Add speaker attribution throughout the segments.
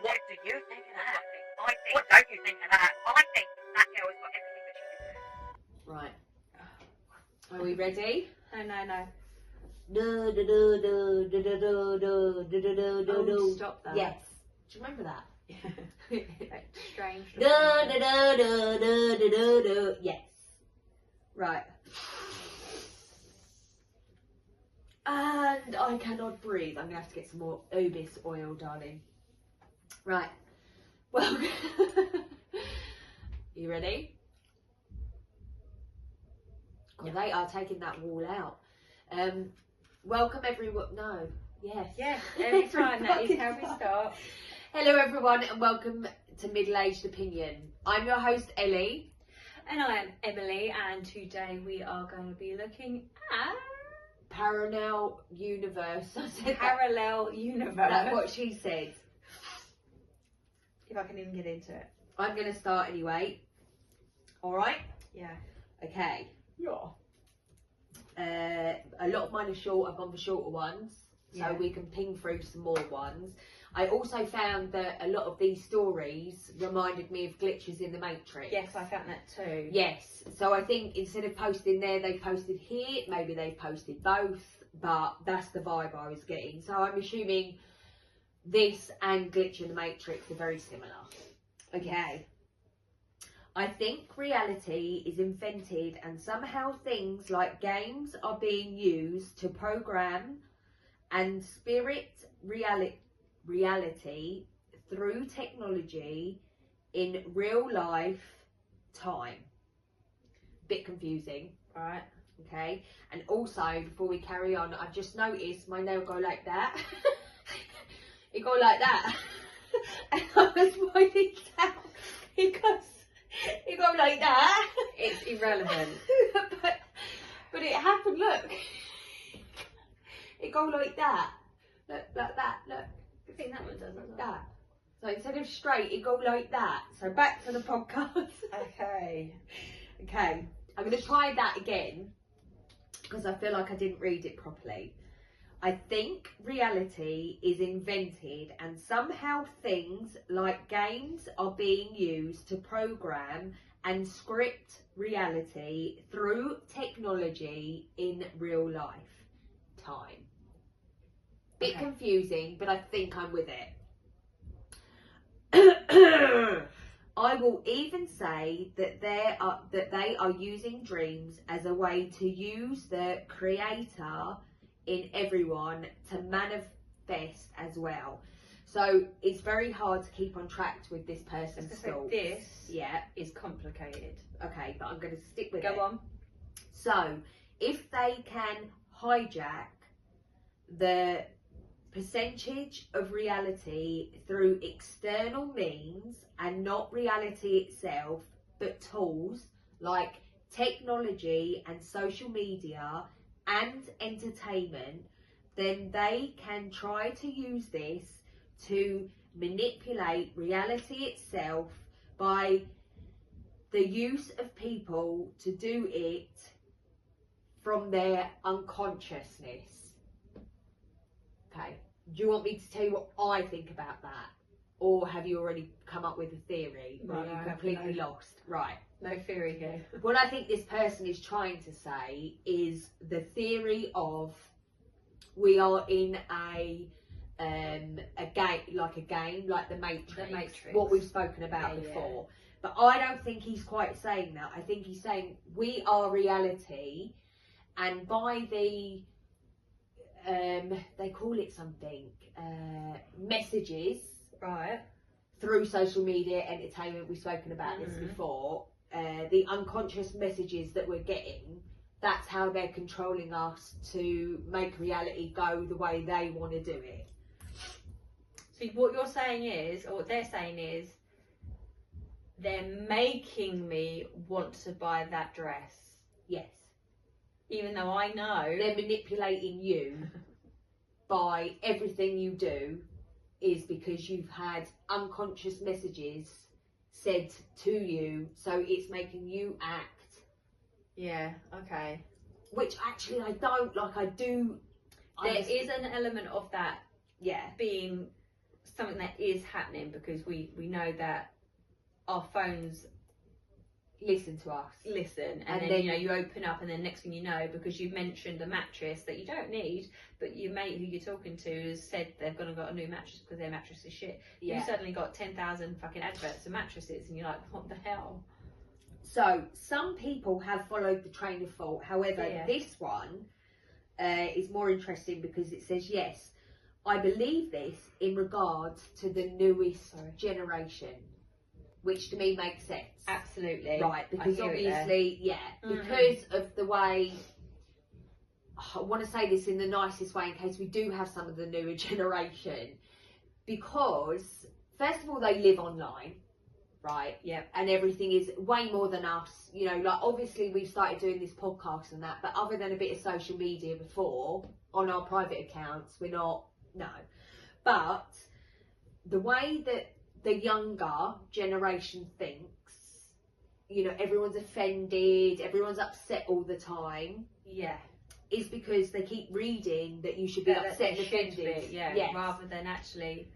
Speaker 1: What do you think of that? What don't you think of that? I think that girl has got everything that she deserves.
Speaker 2: Right. Are we ready?
Speaker 3: No.
Speaker 2: Do do do do do do do do do do do do.
Speaker 3: Oh, stop that.
Speaker 2: Yes. Do you remember that?
Speaker 3: Strange.
Speaker 2: Do do do do do do do do. Yes. Right. And I cannot breathe. I'm gonna have to get some more Obis oil, darling. Right. Well, you ready? God, they are taking that wall out. Welcome everyone. No. Yes.
Speaker 3: Yeah, every time that is how we start.
Speaker 2: Hello everyone and welcome to Middle Aged Opinion. I'm your host Ellie.
Speaker 3: And I am Emily, and today we are going to be looking at
Speaker 2: Parallel universe. I said
Speaker 3: parallel universe.
Speaker 2: that's what she said.
Speaker 3: If I can even get into it.
Speaker 2: I'm going to start anyway. Alright?
Speaker 3: Yeah.
Speaker 2: Okay.
Speaker 3: Yeah.
Speaker 2: A lot of mine are short. I've gone for shorter ones. So
Speaker 3: Yeah.
Speaker 2: we can ping through some more ones. I also found that a lot of these stories reminded me of glitches in the Matrix.
Speaker 3: Yes, I found that too.
Speaker 2: Yes, so I think instead of posting there, they posted here. Maybe they posted both, but that's the vibe I was getting. So I'm assuming this and Glitch in the Matrix are very similar. Okay. I think reality is invented and somehow things like games are being used to program and spirit reality through technology in real life time. Bit confusing,
Speaker 3: Right.
Speaker 2: okay? And also, before we carry on, I've just noticed my nail go like that. It go like that. And I was pointing down. It go like that.
Speaker 3: It's irrelevant.
Speaker 2: but it happened, look. It go like that. Look, like that, look.
Speaker 3: I think that one does
Speaker 2: Like that. So instead of straight, it go like that. So back to the podcast.
Speaker 3: Okay.
Speaker 2: Okay, I'm going to try that again because I feel like I didn't read it properly. I think reality is invented and somehow things like games are being used to program and script reality through technology in real life time. Bit
Speaker 3: Okay.
Speaker 2: confusing, but I think I'm with it. I will even say that they are using dreams as a way to use the creator in everyone to manifest as well. So it's very hard to keep on track with this person's thoughts.
Speaker 3: This
Speaker 2: Yeah,
Speaker 3: is complicated.
Speaker 2: okay, but I'm going to stick with
Speaker 3: Go
Speaker 2: it.
Speaker 3: on.
Speaker 2: So if they can hijack the percentage of reality through external means and not reality itself, but tools like technology and social media and entertainment, then they can try to use this to manipulate reality itself by the use of people to do it from their unconsciousness. Okay, do you want me to tell you what I think about that? Or have you already come up with a theory? Or
Speaker 3: No,
Speaker 2: are you
Speaker 3: I have
Speaker 2: completely
Speaker 3: no.
Speaker 2: lost? Right.
Speaker 3: No theory here.
Speaker 2: What I think this person is trying to say is the theory of we are in a game, like the Matrix, what we've spoken about
Speaker 3: Yeah,
Speaker 2: before. But I don't think he's quite saying that. I think he's saying we are reality, and by the they call it something, messages
Speaker 3: Right.
Speaker 2: through social media, entertainment, we've spoken about this before, the unconscious messages that we're getting, that's how they're controlling us to make reality go the way they want to do it.
Speaker 3: So what you're saying is, or what they're saying is, they're making me want to buy that dress.
Speaker 2: Yes.
Speaker 3: Even though I know.
Speaker 2: They're manipulating you by everything you do is because you've had unconscious messages said to you, so it's making you act.
Speaker 3: Yeah, okay.
Speaker 2: Which actually I don't, like I do.
Speaker 3: There is an element of that
Speaker 2: Yeah.
Speaker 3: being something that is happening, because we know that our phones
Speaker 2: listen to us.
Speaker 3: listen, and then you know, you open up, and then next thing you know, because you've mentioned a mattress that you don't need, but your mate who you're talking to has said they've gone and got a new mattress because their mattress is shit.
Speaker 2: Yeah.
Speaker 3: You suddenly got 10,000 fucking adverts of mattresses, and you're like, what the hell?
Speaker 2: So some people have followed the train of thought. However,
Speaker 3: Yeah.
Speaker 2: this one is more interesting because it says, yes, I believe this in regards to the newest generation, which to me makes sense.
Speaker 3: Absolutely.
Speaker 2: Right, because
Speaker 3: I hear it
Speaker 2: obviously,
Speaker 3: Mhm.
Speaker 2: because of the way, I want to say this in the nicest way in case we do have some of the newer generation, because first of all, they live online, right?
Speaker 3: Yep.
Speaker 2: And everything is way more than us, you know, like obviously we've started doing this podcast and that, but other than a bit of social media before, on our private accounts, we're not, no. But the way that the younger generation thinks, you know, everyone's offended, everyone's upset all the time,
Speaker 3: Yeah.
Speaker 2: is because they keep reading that you should be
Speaker 3: That
Speaker 2: upset and
Speaker 3: they should
Speaker 2: offended.
Speaker 3: be, yeah,
Speaker 2: Yes.
Speaker 3: rather than actually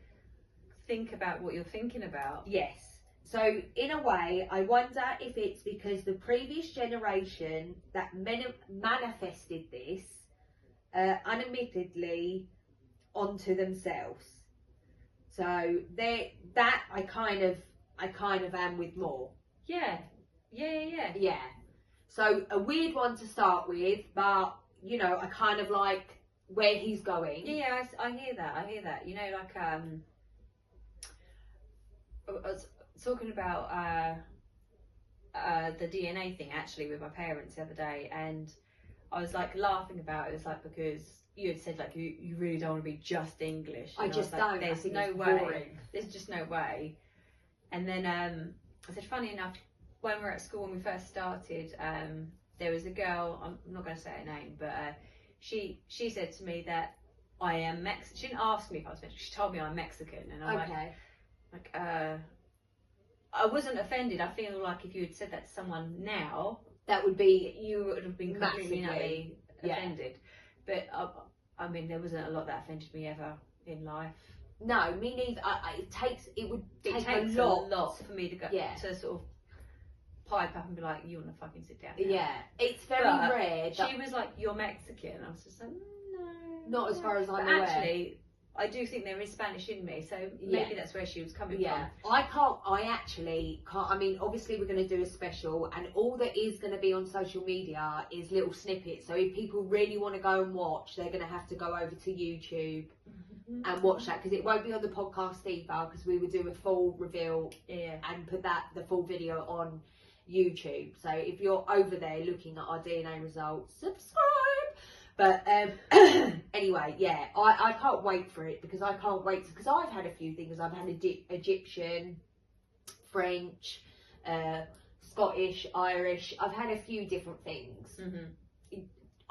Speaker 3: think about what you're thinking about.
Speaker 2: Yes. So in a way, I wonder if it's because the previous generation that manifested this unadmittedly onto themselves. So that I kind of am with more.
Speaker 3: Yeah. Yeah.
Speaker 2: Yeah. So a weird one to start with, but you know, I kind of like where he's going.
Speaker 3: Yeah, I hear that. You know, like I was talking about the DNA thing actually with my parents the other day, and I was like laughing about it. It was like, because you had said like you really don't want to be just English.
Speaker 2: I
Speaker 3: And
Speaker 2: just
Speaker 3: was like,
Speaker 2: don't. I
Speaker 3: There's
Speaker 2: think
Speaker 3: no
Speaker 2: it's
Speaker 3: way.
Speaker 2: boring.
Speaker 3: There's just no way. And then I said, funny enough, when we were at school when we first started, there was a girl. I'm not going to say her name, but she said to me that I am Mexican. She didn't ask me if I was Mexican. She told me I'm Mexican, and I'm
Speaker 2: Okay.
Speaker 3: like I wasn't offended. I feel like if you had said that to someone now,
Speaker 2: That would be
Speaker 3: you would have been completely
Speaker 2: Massively, yeah.
Speaker 3: offended. But I mean, there wasn't a lot that offended me ever in life.
Speaker 2: no, me neither. It would
Speaker 3: It
Speaker 2: take
Speaker 3: takes
Speaker 2: a lot.
Speaker 3: for me to go
Speaker 2: Yeah.
Speaker 3: to sort of pipe up and be like, you want to fucking sit down now.
Speaker 2: Yeah, it's very
Speaker 3: But
Speaker 2: rare. That
Speaker 3: She was like, you're Mexican. I was just like, no.
Speaker 2: Not as far as I'm
Speaker 3: But
Speaker 2: aware.
Speaker 3: actually, I do think there is Spanish in me, so maybe that's where she was coming
Speaker 2: Yeah,
Speaker 3: from.
Speaker 2: I actually can't. I mean, obviously we're going to do a special, and all that is going to be on social media is little snippets. So if people really want to go and watch, they're going to have to go over to YouTube and watch that, because it won't be on the podcast either, because we would do a full reveal
Speaker 3: Yeah.
Speaker 2: and put the full video on YouTube. So if you're over there looking at our DNA results, subscribe. But anyway, yeah, I can't wait for it, because I can't wait, because I've had a few things. I've had Egyptian, French, Scottish, Irish. I've had a few different things.
Speaker 3: Mm-hmm.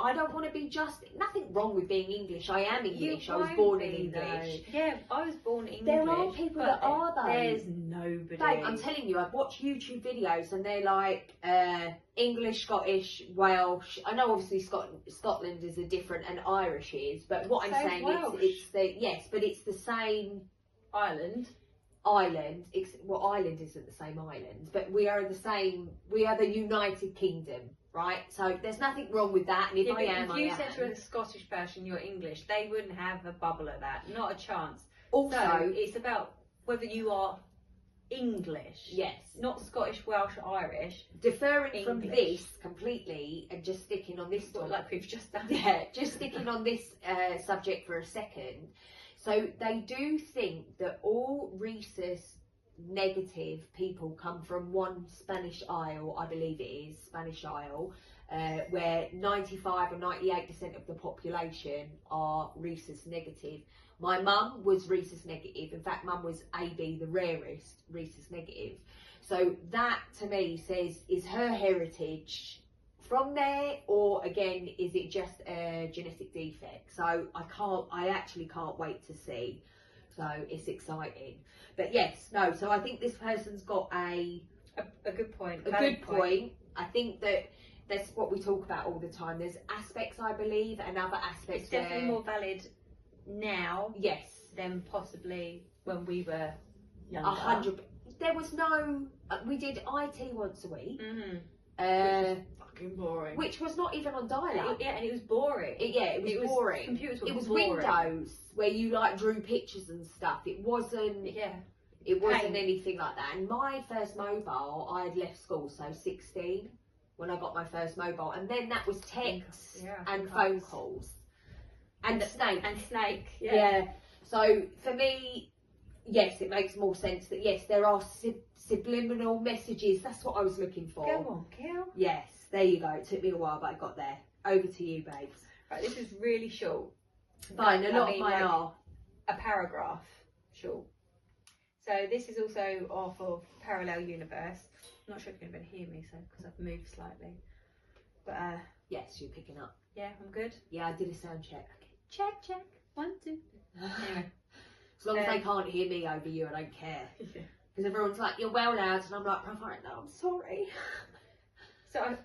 Speaker 2: I don't want to be just, nothing wrong with being English. I am English. I was
Speaker 3: won't
Speaker 2: born in
Speaker 3: be,
Speaker 2: English.
Speaker 3: though. Yeah, I was born English.
Speaker 2: There are people that
Speaker 3: but
Speaker 2: are, though.
Speaker 3: There's nobody.
Speaker 2: Babe, I'm telling you, I've watched YouTube videos and they're like English, Scottish, Welsh. I know obviously Scotland is a different, and Irish is, but what I'm
Speaker 3: So is
Speaker 2: saying
Speaker 3: Welsh.
Speaker 2: it's the, yes, but it's the same
Speaker 3: Ireland.
Speaker 2: island. Well, Ireland isn't the same island, but we are the United Kingdom, right? So there's nothing wrong with that, and if
Speaker 3: Yeah,
Speaker 2: I
Speaker 3: but
Speaker 2: am,
Speaker 3: if you
Speaker 2: I
Speaker 3: said to
Speaker 2: am.
Speaker 3: a Scottish person you're English, they wouldn't have a bubble at that. Not a chance.
Speaker 2: Also,
Speaker 3: So it's about whether you are English.
Speaker 2: yes,
Speaker 3: Not Scottish, Welsh, or Irish.
Speaker 2: deferring from
Speaker 3: English.
Speaker 2: this completely and just sticking on this topic.
Speaker 3: Like we've just done.
Speaker 2: Yeah, just sticking on this subject for a second. So they do think that all rhesus negative people come from one Spanish Isle, I believe it is, Spanish Isle, where 95 or 98% of the population are rhesus negative. My mum was rhesus negative. In fact, mum was AB, the rarest rhesus negative. So that to me says, is her heritage from there, or again, is it just a genetic defect? So I actually can't wait to see. So it's exciting. But yes, no, so I think this person's got a
Speaker 3: good point.
Speaker 2: a
Speaker 3: Valid
Speaker 2: good point. I think that that's what we talk about all the time. There's aspects, I believe, and other aspects
Speaker 3: It's definitely
Speaker 2: where,
Speaker 3: more valid now
Speaker 2: yes,
Speaker 3: than possibly when we were younger.
Speaker 2: 100. There was no. We did IT once a week.
Speaker 3: Fucking boring.
Speaker 2: Which was not even on dial-up.
Speaker 3: Yeah, and it was boring.
Speaker 2: It was boring.
Speaker 3: Computers were
Speaker 2: It was
Speaker 3: boring.
Speaker 2: Windows where you like drew pictures and stuff. It wasn't.
Speaker 3: Yeah.
Speaker 2: It wasn't
Speaker 3: Pain.
Speaker 2: anything like that. And my first mobile, I had left school, so 16 when I got my first mobile, and then that was text and phone calls and Snake.
Speaker 3: And Snake.
Speaker 2: Yeah. So for me, yes, it makes more sense that yes, there are subliminal messages. That's what I was looking for.
Speaker 3: Go on, Kel.
Speaker 2: Yes, there you go. It took me a while, but I got there. Over to you, babes.
Speaker 3: Right, this is really short.
Speaker 2: Fine, a lot
Speaker 3: I mean,
Speaker 2: of mine
Speaker 3: like,
Speaker 2: are.
Speaker 3: A paragraph short. So this is also off of Parallel Universe. I'm not sure if you're going to hear me, so because I've moved slightly. But
Speaker 2: Yes, you're picking up.
Speaker 3: yeah, I'm good.
Speaker 2: Yeah, I did a sound check.
Speaker 3: Check, check. 1, 2. Anyway.
Speaker 2: As long as they can't hear me over you, I don't care. Because everyone's like, you're well loud, and I'm like, no, I'm sorry.
Speaker 3: So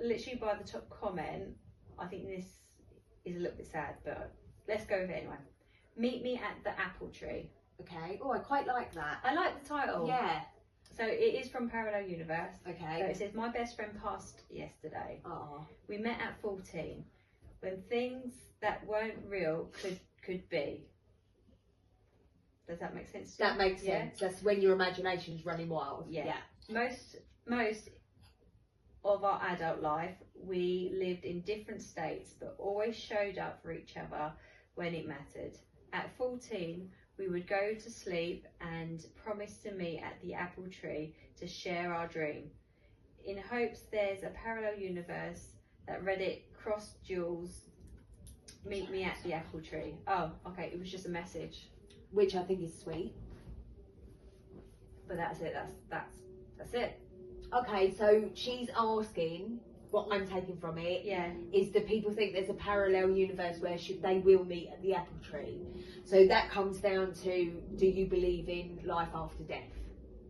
Speaker 3: literally by the top comment, I think this is a little bit sad, but let's go with it anyway. Meet me at the apple tree.
Speaker 2: Okay. Oh, I quite like that.
Speaker 3: I like the title.
Speaker 2: Yeah.
Speaker 3: So it is from Parallel Universe.
Speaker 2: Okay.
Speaker 3: So it says, my best friend passed yesterday.
Speaker 2: Oh.
Speaker 3: We met at 14, when things that weren't real could be. Does that make sense?
Speaker 2: That makes sense. That's when your imagination's running wild.
Speaker 3: Yeah. Most of our adult life, we lived in different states, but always showed up for each other when it mattered. At 14, we would go to sleep and promise to meet at the apple tree to share our dream. In hopes there's a parallel universe that Reddit crossed Jules. Meet me at the apple tree. Oh, okay. It was just a message,
Speaker 2: Which I think is sweet.
Speaker 3: but that's it. That's it.
Speaker 2: Okay, so she's asking, what I'm taking from it,
Speaker 3: Yeah.
Speaker 2: is do people think there's a parallel universe where they will meet at the apple tree? So that comes down to, do you believe in life after death?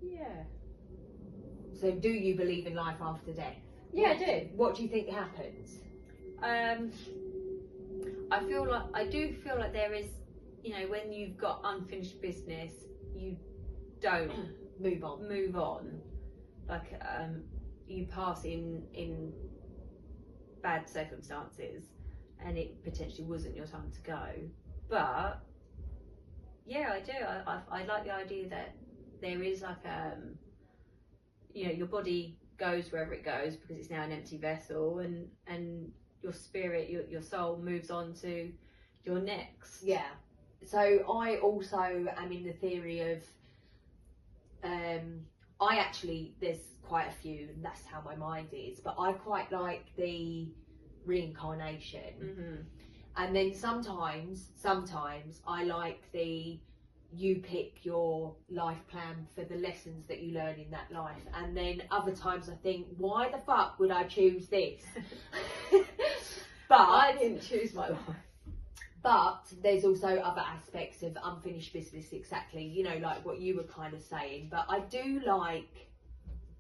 Speaker 3: Yeah.
Speaker 2: So do you believe in life after death?
Speaker 3: Yeah, I do.
Speaker 2: What do you think happens?
Speaker 3: I do feel like there is, when you've got unfinished business, you don't
Speaker 2: Move on.
Speaker 3: move on. Like, you pass in bad circumstances, and it potentially wasn't your time to go. But yeah, I do. I like the idea that there is like your body goes wherever it goes because it's now an empty vessel, and your spirit, your soul moves on to your next.
Speaker 2: Yeah. So I also am in the theory of, there's quite a few, and that's how my mind is, but I quite like the reincarnation.
Speaker 3: Mm-hmm.
Speaker 2: And then sometimes I like you pick your life plan for the lessons that you learn in that life. And then other times I think, why the fuck would I choose this? But
Speaker 3: I didn't choose my life.
Speaker 2: But there's also other aspects of unfinished business, exactly, like what you were kind of saying. But I do like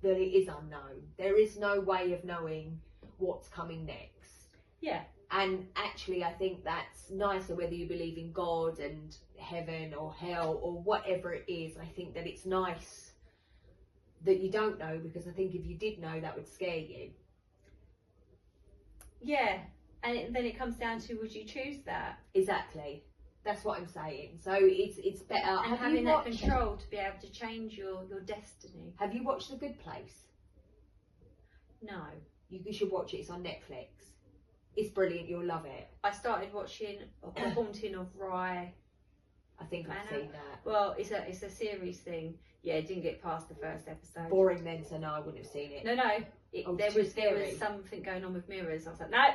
Speaker 2: that it is unknown. There is no way of knowing what's coming next.
Speaker 3: Yeah.
Speaker 2: And actually, I think that's nicer, whether you believe in God and heaven or hell or whatever it is. I think that it's nice that you don't know, because I think if you did know, that would scare you.
Speaker 3: Yeah. And then it comes down to, would you choose that?
Speaker 2: Exactly. That's what I'm saying. So it's better.
Speaker 3: And having that control to be able to change your destiny.
Speaker 2: Have you watched The Good Place?
Speaker 3: No.
Speaker 2: You should watch it. It's on Netflix. It's brilliant. You'll love it.
Speaker 3: I started watching The Haunting of Rye.
Speaker 2: I think I've
Speaker 3: Manor.
Speaker 2: seen that.
Speaker 3: Well, it's a series thing. Yeah, it didn't get past the first episode.
Speaker 2: Boring then, so no, I wouldn't have seen it.
Speaker 3: No. There
Speaker 2: too
Speaker 3: was
Speaker 2: scary.
Speaker 3: something going on with mirrors. I was like, no.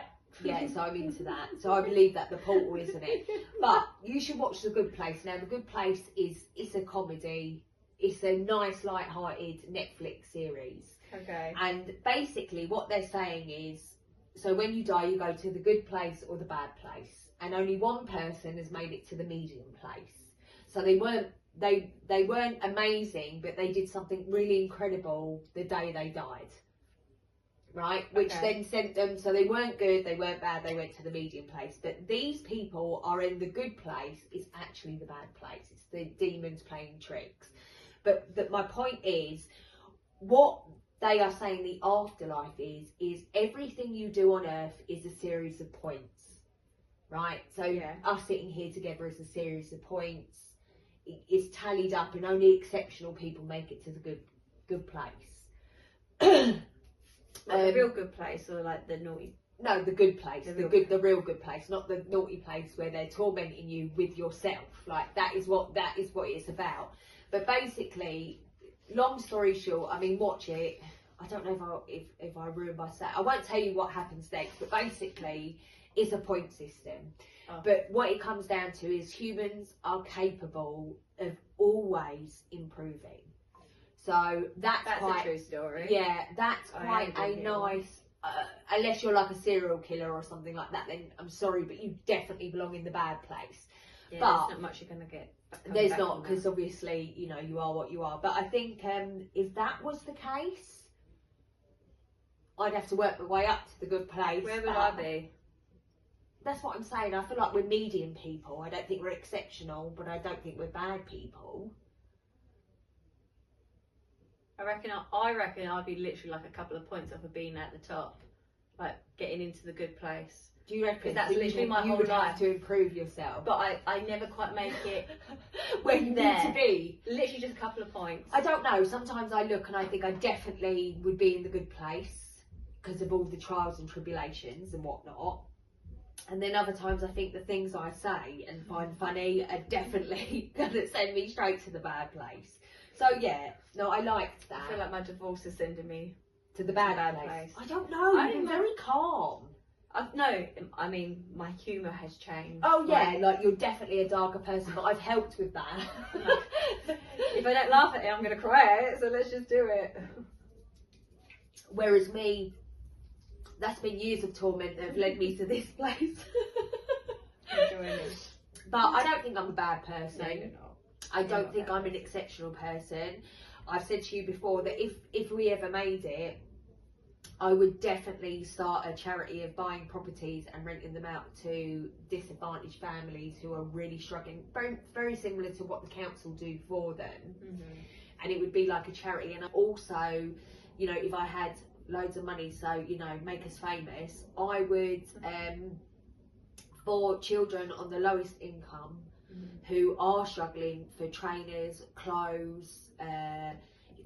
Speaker 2: Yeah, so I'm into that. So I believe that the portal, isn't it? But you should watch The Good Place. Now, The Good Place it's a comedy. It's a nice, light-hearted Netflix series.
Speaker 3: Okay.
Speaker 2: And basically what they're saying is, so when you die, you go to the good place or the bad place. And only one person has made it to the medium place. So they weren't amazing, but they did something really incredible the day they died. right? Which
Speaker 3: Okay.
Speaker 2: then sent them, so they weren't good, they weren't bad, they went to the medium place. But these people are in the good place, it's actually the bad place. It's the demons playing tricks. But my point is, what they are saying the afterlife is everything you do on earth is a series of points, right? So
Speaker 3: Yeah.
Speaker 2: us sitting here together is a series of points. It's tallied up, and only exceptional people make it to the good place.
Speaker 3: Like the real good place, or like the naughty?
Speaker 2: No, the good place,
Speaker 3: The
Speaker 2: the real good place, not the naughty place where they're tormenting you with yourself. Like that is what it's about. But basically, long story short, I mean, watch it. I don't know if I ruin my set. I won't tell you what happens next, but basically, it's a point system.
Speaker 3: Oh.
Speaker 2: But what it comes down to is humans are capable of always improving. So that's quite
Speaker 3: a true story.
Speaker 2: Yeah, that's
Speaker 3: I
Speaker 2: quite
Speaker 3: am
Speaker 2: a
Speaker 3: doing it once.
Speaker 2: nice. Unless you're like a serial killer or something like that, then I'm sorry, but you definitely belong in the bad place.
Speaker 3: Yeah,
Speaker 2: But-
Speaker 3: there's not much you're gonna get.
Speaker 2: There's not, because obviously, you know, you are what you are. But I think if that was the case, I'd have to work my way up to the good place.
Speaker 3: Where would
Speaker 2: but
Speaker 3: I be?
Speaker 2: That's what I'm saying. I feel like we're medium people. I don't think we're exceptional, but I don't think we're bad people.
Speaker 3: I reckon I'd be literally like a couple of points off of being at the top, like getting into the good place.
Speaker 2: Do you reckon?
Speaker 3: 'Cause that's
Speaker 2: that
Speaker 3: literally my
Speaker 2: you
Speaker 3: whole
Speaker 2: would
Speaker 3: life.
Speaker 2: have to improve yourself?
Speaker 3: But I never quite make it.
Speaker 2: Where you need
Speaker 3: there.
Speaker 2: to be.
Speaker 3: Literally just a couple of points.
Speaker 2: I don't know. Sometimes I look and I think I definitely would be in the good place because of all the trials and tribulations and whatnot. And then other times I think the things I say and find funny are definitely going to send me straight to the bad place. So yeah, no, I liked that.
Speaker 3: I feel like my divorce is sending me.
Speaker 2: To the bad,
Speaker 3: bad
Speaker 2: place.
Speaker 3: place.
Speaker 2: I don't know.
Speaker 3: I
Speaker 2: You've been
Speaker 3: don't know.
Speaker 2: very calm.
Speaker 3: No, I mean my humour has changed.
Speaker 2: Oh yeah, like you're definitely a darker person, but I've helped with that.
Speaker 3: If I don't laugh at it, I'm gonna cry. So let's just do it.
Speaker 2: Whereas me, that's been years of torment that have led me to this place.
Speaker 3: Enjoying it.
Speaker 2: But I don't think I'm a bad person.
Speaker 3: No, you're not.
Speaker 2: I
Speaker 3: You're
Speaker 2: don't
Speaker 3: not
Speaker 2: think
Speaker 3: bad
Speaker 2: I'm an exceptional person. I've said to you before that if we ever made it, I would definitely start a charity of buying properties and renting them out to disadvantaged families who are really struggling. Very, very similar to what the council do for them.
Speaker 3: Mm-hmm.
Speaker 2: And it would be like a charity. And also, you know, if I had loads of money, so, you know, make us famous, I would, for children on the lowest income, who are struggling for trainers, clothes,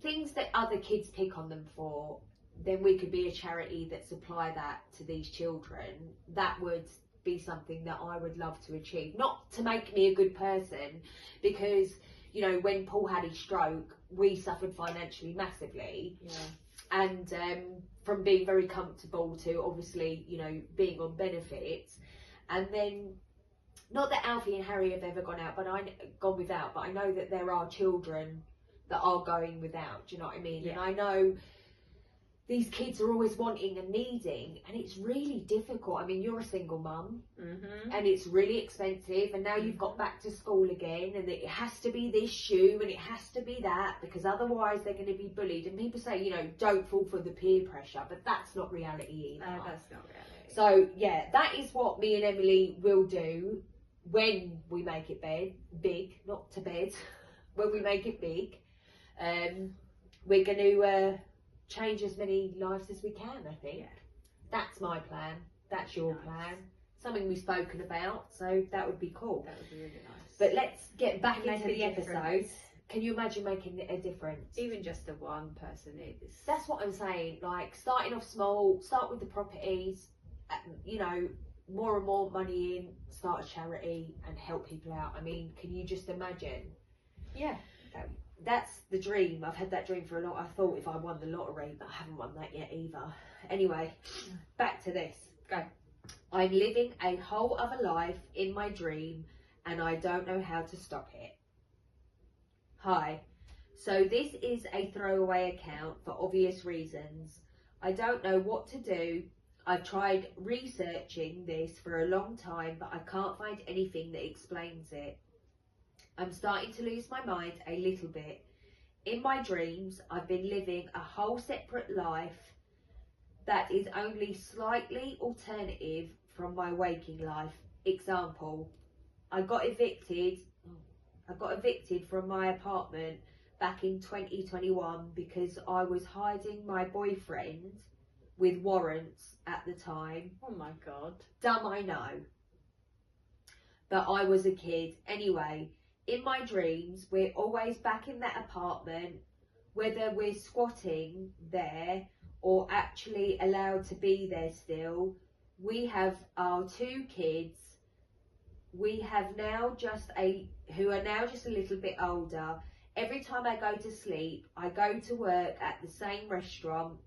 Speaker 2: things that other kids pick on them for, then we could be a charity that supply that to these children. That would be something that I would love to achieve. Not to make me a good person, because, you know, when Paul had his stroke, we suffered financially massively.
Speaker 3: Yeah.
Speaker 2: And from being very comfortable to obviously, you know, being on benefits. And then, not that Alfie and Harry have ever gone without, but I know that there are children that are going without. Do you know what I mean?
Speaker 3: Yeah.
Speaker 2: And I know these kids are always wanting and needing, and it's really difficult. I mean, you're a single mum,
Speaker 3: Mm-hmm.
Speaker 2: and it's really expensive, and now you've got back to school again, and it has to be this shoe and it has to be that, because otherwise they're going to be bullied. And people say, you know, don't fall for the peer pressure, but that's not reality either.
Speaker 3: That's not reality.
Speaker 2: So yeah, that is what me and Emily will do when we make it big, not to bed, when we make it big. We're going to change as many lives as we can, I think.
Speaker 3: Yeah.
Speaker 2: That's my plan. That's your
Speaker 3: Nice.
Speaker 2: plan. Something we've spoken about, so that would be cool.
Speaker 3: That would be really nice.
Speaker 2: But let's get back
Speaker 3: Make
Speaker 2: into
Speaker 3: a
Speaker 2: the episode.
Speaker 3: difference.
Speaker 2: Can you imagine making a difference?
Speaker 3: Even just the one person is.
Speaker 2: That's what I'm saying. Like, starting off small, start with the properties, you know, more and more money in, start a charity and help people out. I mean, can you just imagine?
Speaker 3: Yeah.
Speaker 2: That's the dream. I've had that dream for a lot. I thought if I won the lottery, but I haven't won that yet either. Anyway, back to this.
Speaker 3: Go.
Speaker 2: I'm living a whole other life in my dream and I don't know how to stop it. Hi. So this is a throwaway account for obvious reasons. I don't know what to do. I've tried researching this for a long time, but I can't find anything that explains it. I'm starting to lose my mind a little bit. In my dreams, I've been living a whole separate life that is only slightly alternative from my waking life. Example, I got evicted from my apartment back in 2021 because I was hiding my boyfriend with warrants at the time.
Speaker 3: Oh my God.
Speaker 2: Dumb, I know. But I was a kid. Anyway, in my dreams, we're always back in that apartment, whether we're squatting there or actually allowed to be there still. We have our 2 kids. We have now who are now just a little bit older. Every time I go to sleep, I go to work at the same restaurant,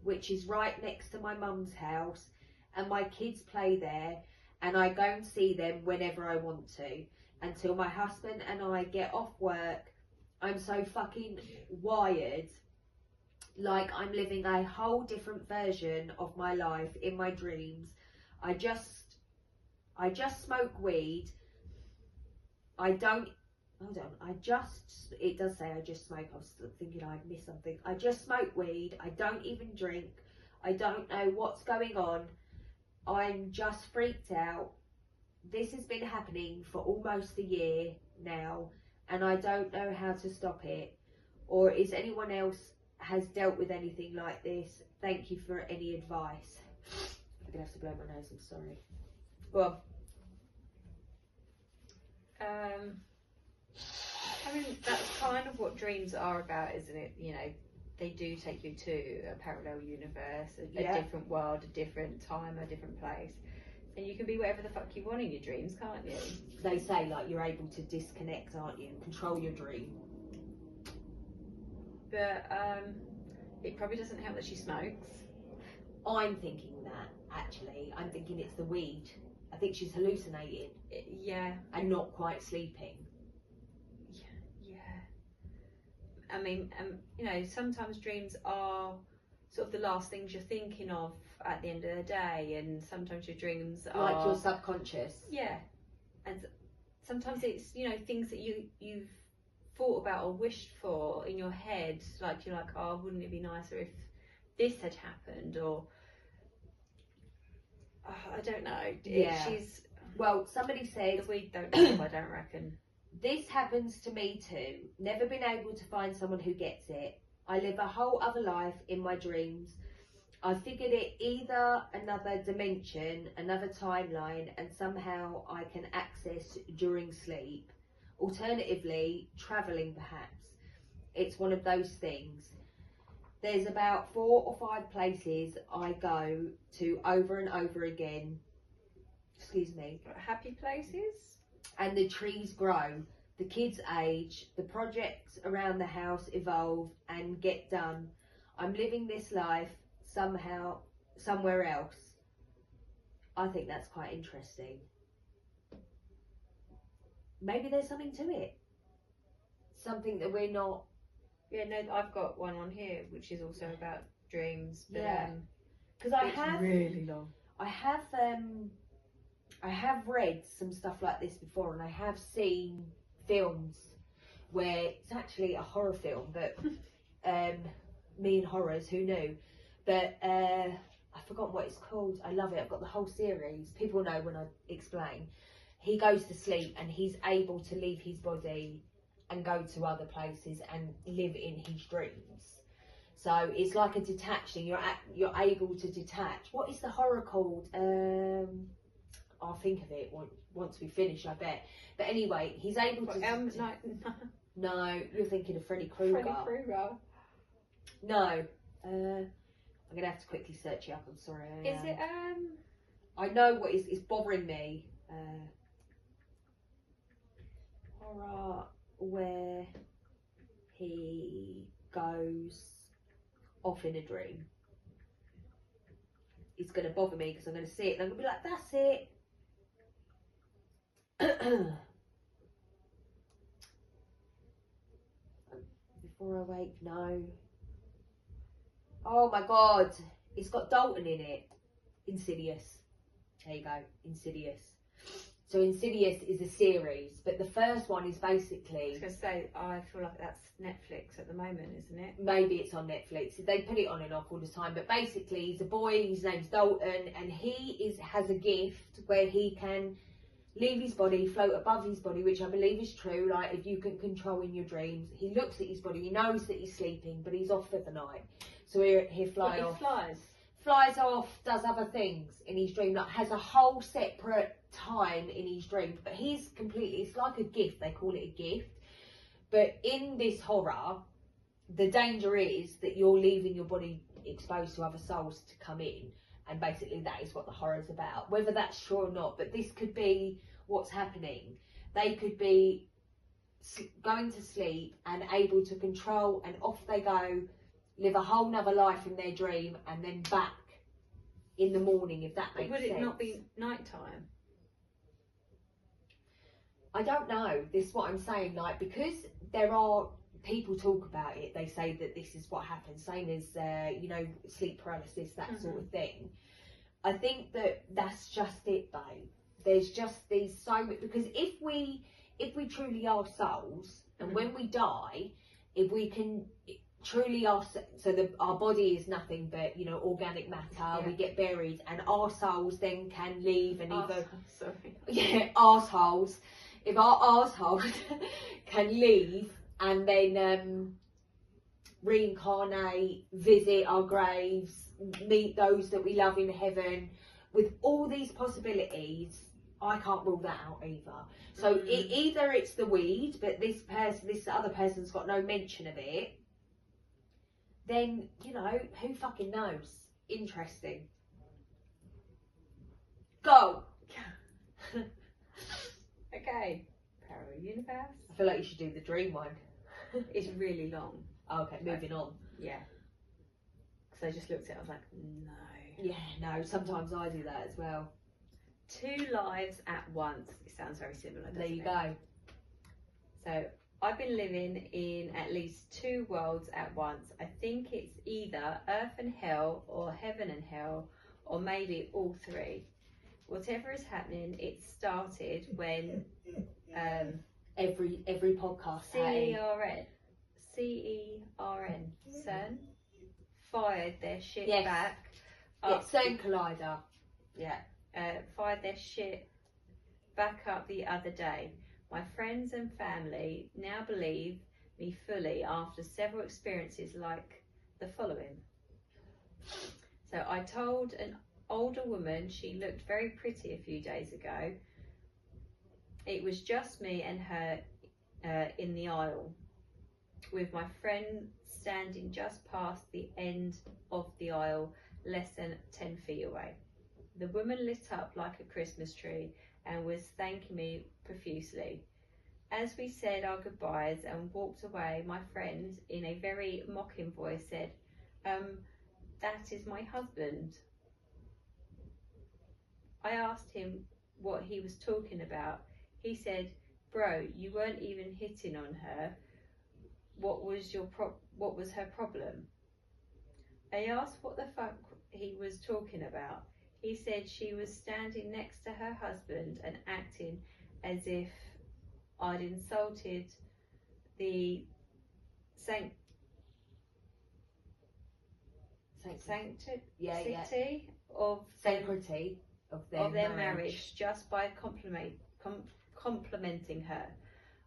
Speaker 2: which is right next to my mum's house, and my kids play there, and I go and see them whenever I want to, until my husband and I get off work. I'm so fucking wired, like I'm living a whole different version of my life in my dreams. I just smoke weed. It does say I just smoke. I was thinking I'd missed something. I just smoke weed. I don't even drink. I don't know what's going on. I'm just freaked out. This has been happening for almost a year now, and I don't know how to stop it. Or is anyone else has dealt with anything like this? Thank you for any advice. I'm gonna have to blow my nose, I'm sorry. Well,
Speaker 3: I mean, that's kind of what dreams are about, isn't it? You know, they do take you to a parallel universe, a different world, a different time, a different place. And you can be whatever the fuck you want in your dreams, can't you?
Speaker 2: They say, like, you're able to disconnect, aren't you? Control your dream.
Speaker 3: But it probably doesn't help that she smokes.
Speaker 2: I'm thinking that, actually. I'm thinking it's the weed. I think she's hallucinating.
Speaker 3: Yeah.
Speaker 2: And not quite sleeping.
Speaker 3: Yeah. I mean, you know, sometimes dreams are sort of the last things you're thinking of at the end of the day, and sometimes your dreams are
Speaker 2: like your subconscious.
Speaker 3: Yeah. And sometimes it's, you know, things that you've thought about or wished for in your head, like you're like, oh, wouldn't it be nicer if this had happened, or I don't know.
Speaker 2: Yeah. Well, somebody said,
Speaker 3: the weed don't help, I don't reckon.
Speaker 2: This happens to me too. Never been able to find someone who gets it. I live a whole other life in my dreams. I figured it either another dimension, another timeline, and somehow I can access during sleep. Alternatively, travelling perhaps. It's one of those things. There's about 4 or 5 places I go to over and over again. Excuse me.
Speaker 3: Happy places?
Speaker 2: And the trees grow, the kids age, the projects around the house evolve and get done. I'm living this life somehow, somewhere else. I think that's quite interesting. Maybe there's something to it. Something that we're not.
Speaker 3: Yeah, no, I've got one on here which is also about dreams. But,
Speaker 2: yeah. Because
Speaker 3: it's really long.
Speaker 2: I have read some stuff like this before, and I have seen films where it's actually a horror film, but me and horrors, who knew? But I've forgotten what it's called. I love it. I've got the whole series. People know when I explain. He goes to sleep and he's able to leave his body and go to other places and live in his dreams. So it's like a detaching. You're able to detach. What is the horror called? I'll think of it once we finish, I bet. But anyway, he's able to. No, you're thinking of Freddy Krueger.
Speaker 3: Freddy Krueger.
Speaker 2: No. I'm gonna have to quickly search it up. I'm sorry.
Speaker 3: Is it
Speaker 2: I know what is bothering me. Horror where he goes off in a dream. It's gonna bother me because I'm gonna see it and I'm gonna be like, that's it. Before I wake, no. Oh my god, it's got Dalton in it. Insidious. There you go, Insidious. So Insidious is a series, but the first one is
Speaker 3: I was
Speaker 2: basically,
Speaker 3: going to say, I feel like that's Netflix at the moment, isn't it?
Speaker 2: maybe it's on Netflix. They put it on and off all the time, but basically he's a boy. His name's Dalton, and he has a gift where he can leave his body, float above his body, which I believe is true. Like, if you can control in your dreams, he looks at his body, he knows that he's sleeping, but he's off for the night. So he'll fly
Speaker 3: He
Speaker 2: off.
Speaker 3: flies.
Speaker 2: Off, does other things in his dream, like has a whole separate time in his dream. But he's completely, it's like a gift, they call it a gift. But in this horror, the danger is that you're leaving your body exposed to other souls to come in. And basically that is what the horror is about. Whether that's true or not, but this could be what's happening. They could be going to sleep and able to control, and off they go, live a whole nother life in their dream, and then back in the morning, if that makes sense.
Speaker 3: Would it not be nighttime?
Speaker 2: I don't know. This is what I'm saying. Like, because there are people talk about it, they say that this is what happens, same as sleep paralysis, that sort of thing. I think that that's just it, babe. There's just these so much, because if we truly are souls, and when we die, if we can truly are, so our body is nothing but organic matter, we get buried, and our souls then can leave and either arseholes, if our arseholes can leave and then reincarnate, visit our graves, meet those that we love in heaven, with all these possibilities, I can't rule that out either. So either it's the weed, but this other person's got no mention of it, then, who fucking knows? Interesting. Go!
Speaker 3: Okay. Parallel universe.
Speaker 2: I feel like you should do the dream one.
Speaker 3: It's really long.
Speaker 2: Okay, moving on.
Speaker 3: Yeah. Because I just looked at it, I was like, no.
Speaker 2: Yeah, no, sometimes I do that as well.
Speaker 3: 2 lives at once. It sounds very similar, doesn't it?
Speaker 2: There you go.
Speaker 3: So, I've been living in at least 2 worlds at once. I think it's either Earth and Hell, or Heaven and Hell, or maybe all 3. Whatever is happening, it started when
Speaker 2: Every podcast
Speaker 3: CERN fired their shit
Speaker 2: Yes.
Speaker 3: back.
Speaker 2: Yeah,
Speaker 3: up
Speaker 2: CERN Collider. Yeah.
Speaker 3: Fired their shit back up the other day. My friends and family now believe me fully after several experiences like the following. So I told an older woman she looked very pretty a few days ago. It was just me and her in the aisle, with my friend standing just past the end of the aisle, less than 10 feet away. The woman lit up like a Christmas tree and was thanking me profusely. As we said our goodbyes and walked away, my friend, in a very mocking voice, said, that is my husband. I asked him what he was talking about. He said, bro, you weren't even hitting on her. What was her problem? I asked what the fuck he was talking about. He said she was standing next to her husband and acting as if I'd insulted the sanctity of their marriage just by complimenting her.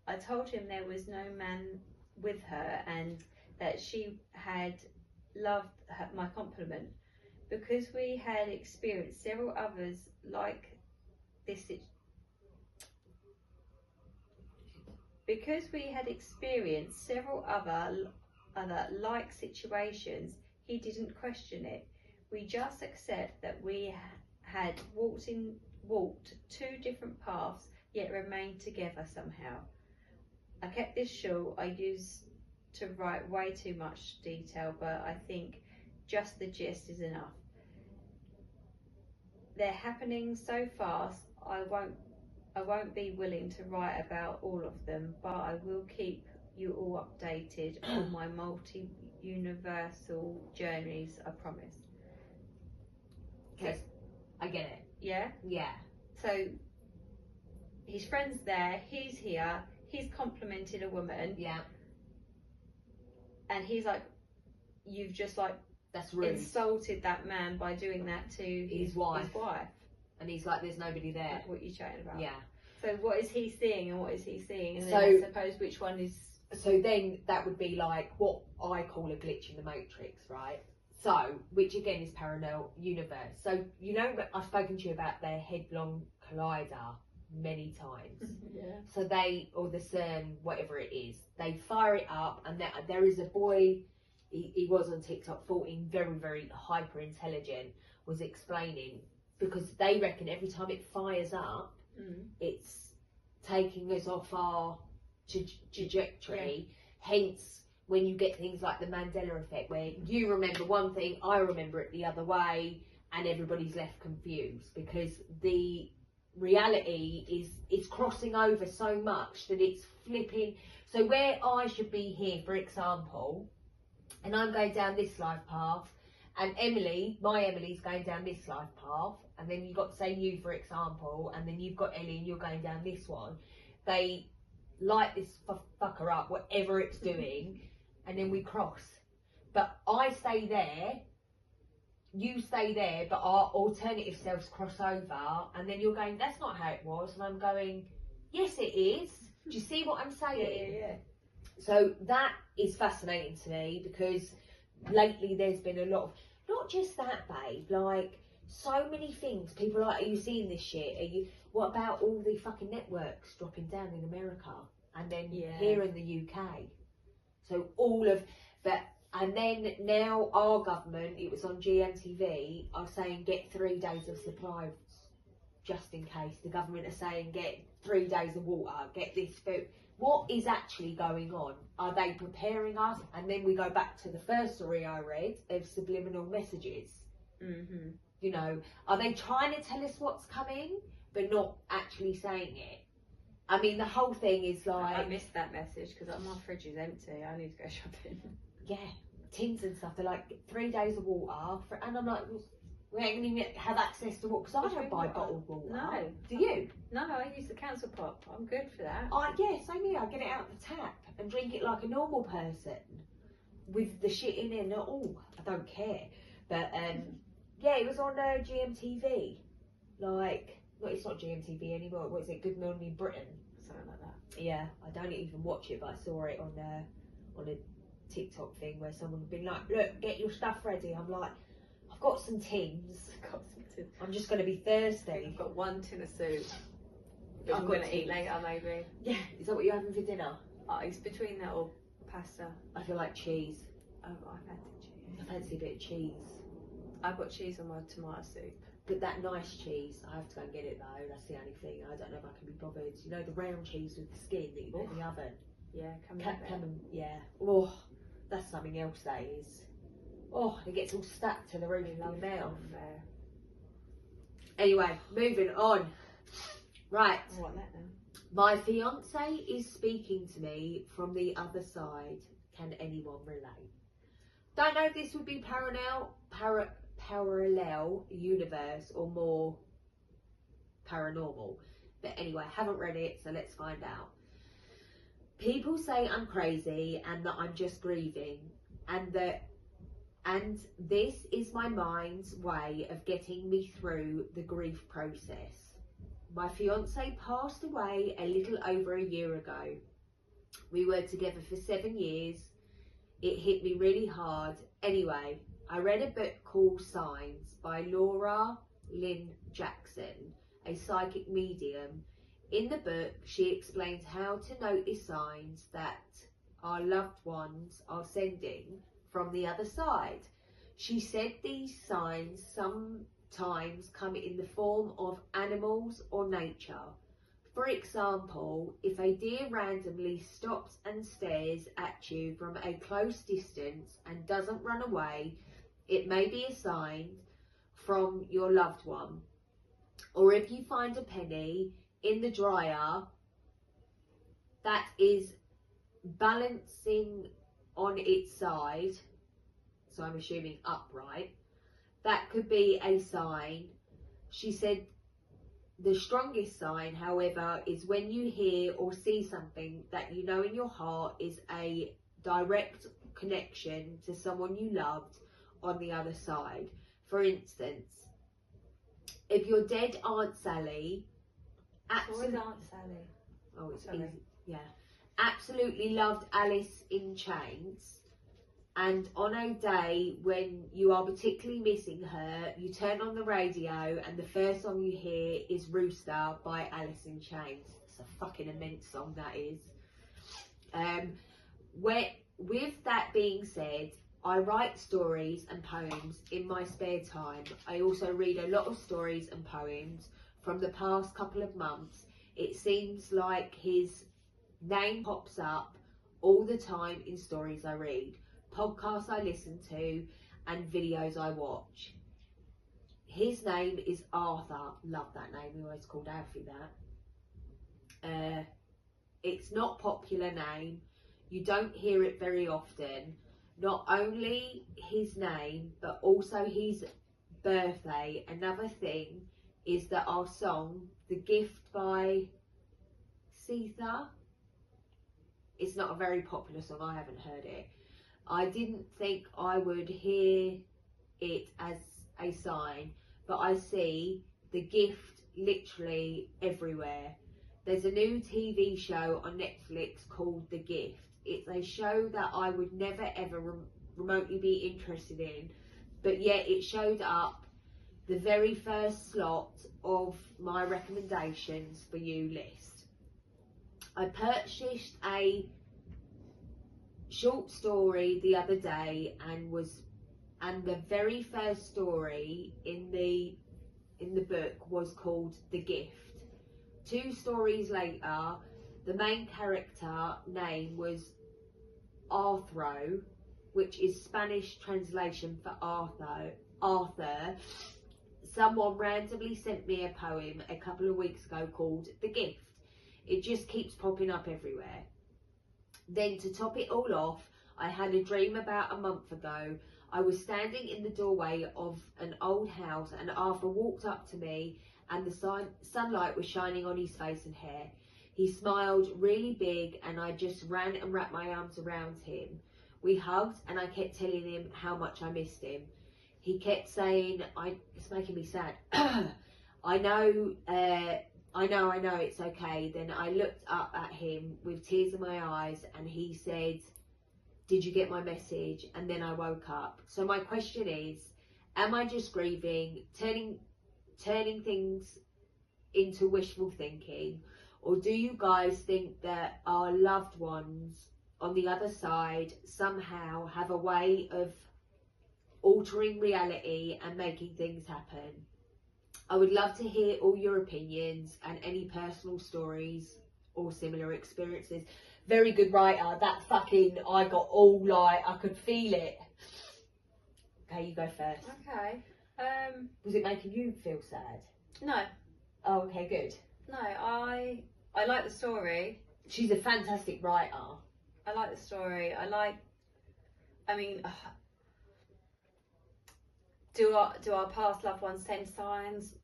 Speaker 3: I told him there was no man with her and that she had loved my compliment. Because we had experienced several others like this. Because we had experienced several other like situations, he didn't question it. We just accept that we had walked 2 different paths, yet remained together somehow. I kept this short. I used to write way too much detail, but I think just the gist is enough. They're happening so fast, I won't be willing to write about all of them, but I will keep you all updated on my multi-universal journeys, I promise.
Speaker 2: Okay, I get it.
Speaker 3: Yeah?
Speaker 2: Yeah.
Speaker 3: So, his friend's there, he's here, he's complimented a woman,
Speaker 2: Yeah,
Speaker 3: and he's like, you've just like
Speaker 2: that's rude.
Speaker 3: insulted that man by doing that to
Speaker 2: His wife.
Speaker 3: His wife.
Speaker 2: And he's like, there's nobody there.
Speaker 3: Like what you chatting about.
Speaker 2: Yeah.
Speaker 3: So what is he seeing and what is he seeing? And
Speaker 2: So-
Speaker 3: then I suppose which one is.
Speaker 2: So then that would be like what I call a glitch in the matrix, right? So, which again is parallel universe. So, you know, I've spoken to you about their headlong collider many times.
Speaker 3: Yeah.
Speaker 2: So they, or the CERN, whatever it is, they fire it up, and there is a boy, he was on TikTok, 14, very, very hyper intelligent, was explaining, because they reckon every time it fires up, it's taking us off our trajectory. Hence, when you get things like the Mandela effect, where you remember one thing, I remember it the other way, and everybody's left confused because the reality is crossing over so much that it's flipping. So where I should be here, for example, and I'm going down this life path, and my Emily's going down this life path, and then you've got, say, you, for example, and then you've got Ellie and you're going down this one. They light this fucker up, whatever it's doing, and then we cross. But I stay there, you stay there, but our alternative selves cross over, and then you're going, that's not how it was, and I'm going, yes it is. Do you see what I'm saying?
Speaker 3: Yeah.
Speaker 2: So that is fascinating to me, because lately there's been a lot of, not just that, babe, like so many things. People are like, are you seeing this shit? What about all the fucking networks dropping down in America and then here in the UK? So all of that, and then now our government, it was on GMTV, are saying get 3 days of supplies just in case. The government are saying get 3 days of water, get this food. What is actually going on? Are they preparing us? And then we go back to the first story I read of subliminal messages.
Speaker 3: Mm-hmm.
Speaker 2: You know, are they trying to tell us what's coming, but not actually saying it? I mean, the whole thing is like...
Speaker 3: I missed that message because my fridge is empty. I need to go shopping.
Speaker 2: Yeah, tins and stuff. They're like 3 days of water. And I'm like, we ain't going to even have access to water, because I don't buy bottled water.
Speaker 3: No.
Speaker 2: Do you?
Speaker 3: No, I use the council pot. I'm good for that.
Speaker 2: Yeah, same here. I get it out the tap and drink it like a normal person with the shit in it and all. I don't care. But yeah, it was on GMTV. Like, well, it's not GMTV anymore. What is it? Good Morning Britain.
Speaker 3: Something like that.
Speaker 2: Yeah, I don't even watch it, but I saw it on a TikTok thing where someone had been like, look, get your stuff ready. I'm like, I've got some tins. I'm just going to be thirsty.
Speaker 3: I've got 1 tin of soup. Which I'm going to eat later, maybe.
Speaker 2: Yeah, is that what you're having for dinner?
Speaker 3: It's between that or pasta.
Speaker 2: I feel like cheese.
Speaker 3: Oh, I fancy cheese.
Speaker 2: I fancy a bit of cheese.
Speaker 3: I've got cheese on my tomato soup.
Speaker 2: But that nice cheese, I have to go and get it though. That's the only thing. I don't know if I can be bothered. You know the round cheese with the skin that you put in the oven.
Speaker 3: Yeah, come
Speaker 2: yeah. Oh, that's something else. That is. Oh, it gets all stuck to the roof of your mouth. Anyway, moving on. Right.
Speaker 3: I want that now.
Speaker 2: My fiance is speaking to me from the other side. Can anyone relate? Don't know if this would be parallel universe or more paranormal. But anyway, haven't read it, so let's find out. People say I'm crazy and that I'm just grieving, and this is my mind's way of getting me through the grief process. My fiance passed away a little over a year ago. We were together for 7 years. It hit me really hard. Anyway, I read a book called Signs by Laura Lynn Jackson, a psychic medium. In the book, she explains how to notice signs that our loved ones are sending from the other side. She said these signs sometimes come in the form of animals or nature. For example, if a deer randomly stops and stares at you from a close distance and doesn't run away, it may be a sign from your loved one. Or if you find a penny in the dryer that is balancing on its side, so I'm assuming upright, that could be a sign. She said The strongest sign, however, is when you hear or see something that you know in your heart is a direct connection to someone you loved on the other side. For instance, if your dead Aunt Sally,
Speaker 3: Always Aunt Sally.
Speaker 2: oh, it's
Speaker 3: Sorry.
Speaker 2: easy, yeah, absolutely loved Alice in Chains, and on a day when you are particularly missing her, you turn on the radio and the first song you hear is Rooster by Alice in Chains. It's a fucking immense song, that is. With that being said, I write stories and poems in my spare time. I also read a lot of stories and poems. From the past couple of months, it seems like his name pops up all the time in stories I read, podcasts I listen to, and videos I watch. His name is Arthur. Love that name. We always called Alfie that. It's not a popular name. You don't hear it very often. Not only his name, but also his birthday. Another thing is that our song, The Gift by Seetha, it's not a very popular song. I haven't heard it. I didn't think I would hear it as a sign, but I see The Gift literally everywhere. There's a new TV show on Netflix called The Gift. It's a show that I would never ever remotely be interested in, but yet it showed up the very first slot of my recommendations for you list. I purchased a short story the other day and the very first story in the book was called The Gift. 2 stories later, the main character name was Arthro, which is Spanish translation for Arthur. Someone randomly sent me a poem a couple of weeks ago called The Gift. It just keeps popping up everywhere. Then to top it all off, I had a dream about a month ago. I was standing in the doorway of an old house and Arthur walked up to me and the sunlight was shining on his face and hair. He smiled really big and I just ran and wrapped my arms around him. We hugged and I kept telling him how much I missed him. He kept saying, it's making me sad. I know, it's okay. Then I looked up at him with tears in my eyes and he said, did you get my message? And then I woke up. So my question is, am I just grieving, turning things into wishful thinking? Or do you guys think that our loved ones on the other side somehow have a way of altering reality and making things happen? I would love to hear all your opinions and any personal stories or similar experiences. Very good writer. That fucking, I got all like, I could feel it. Okay, you go first.
Speaker 3: Okay.
Speaker 2: Was it making you feel sad?
Speaker 3: No.
Speaker 2: Oh, okay, good.
Speaker 3: No, I like the story.
Speaker 2: She's a fantastic writer.
Speaker 3: I like the story. Do our past loved ones send signs?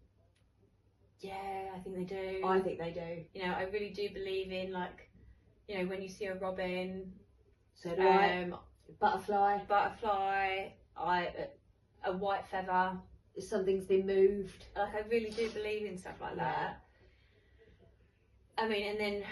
Speaker 3: Yeah, I think they do.
Speaker 2: I think they do.
Speaker 3: You know, I really do believe in, like, you know, when you see a robin,
Speaker 2: So do I. Butterfly.
Speaker 3: A white feather.
Speaker 2: Something's been moved.
Speaker 3: Like, I really do believe in stuff like that. I mean, and then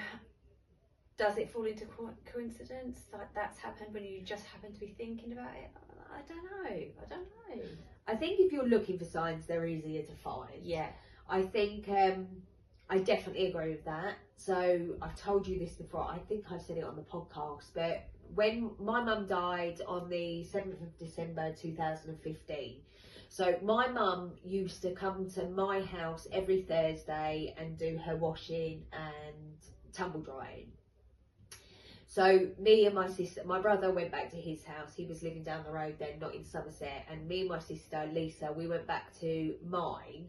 Speaker 3: does it fall into coincidence? Like, that's happened when you just happen to be thinking about it? I don't know.
Speaker 2: I think if you're looking for signs, they're easier to find.
Speaker 3: Yeah.
Speaker 2: I think I definitely agree with that. So I've told you this before. I think I've said it on the podcast, but when my mum died on the 7th of December 2015, so my mum used to come to my house every Thursday and do her washing and tumble drying. So me and my sister, my brother went back to his house. He was living down the road then, not in Somerset. And me and my sister, Lisa, we went back to mine.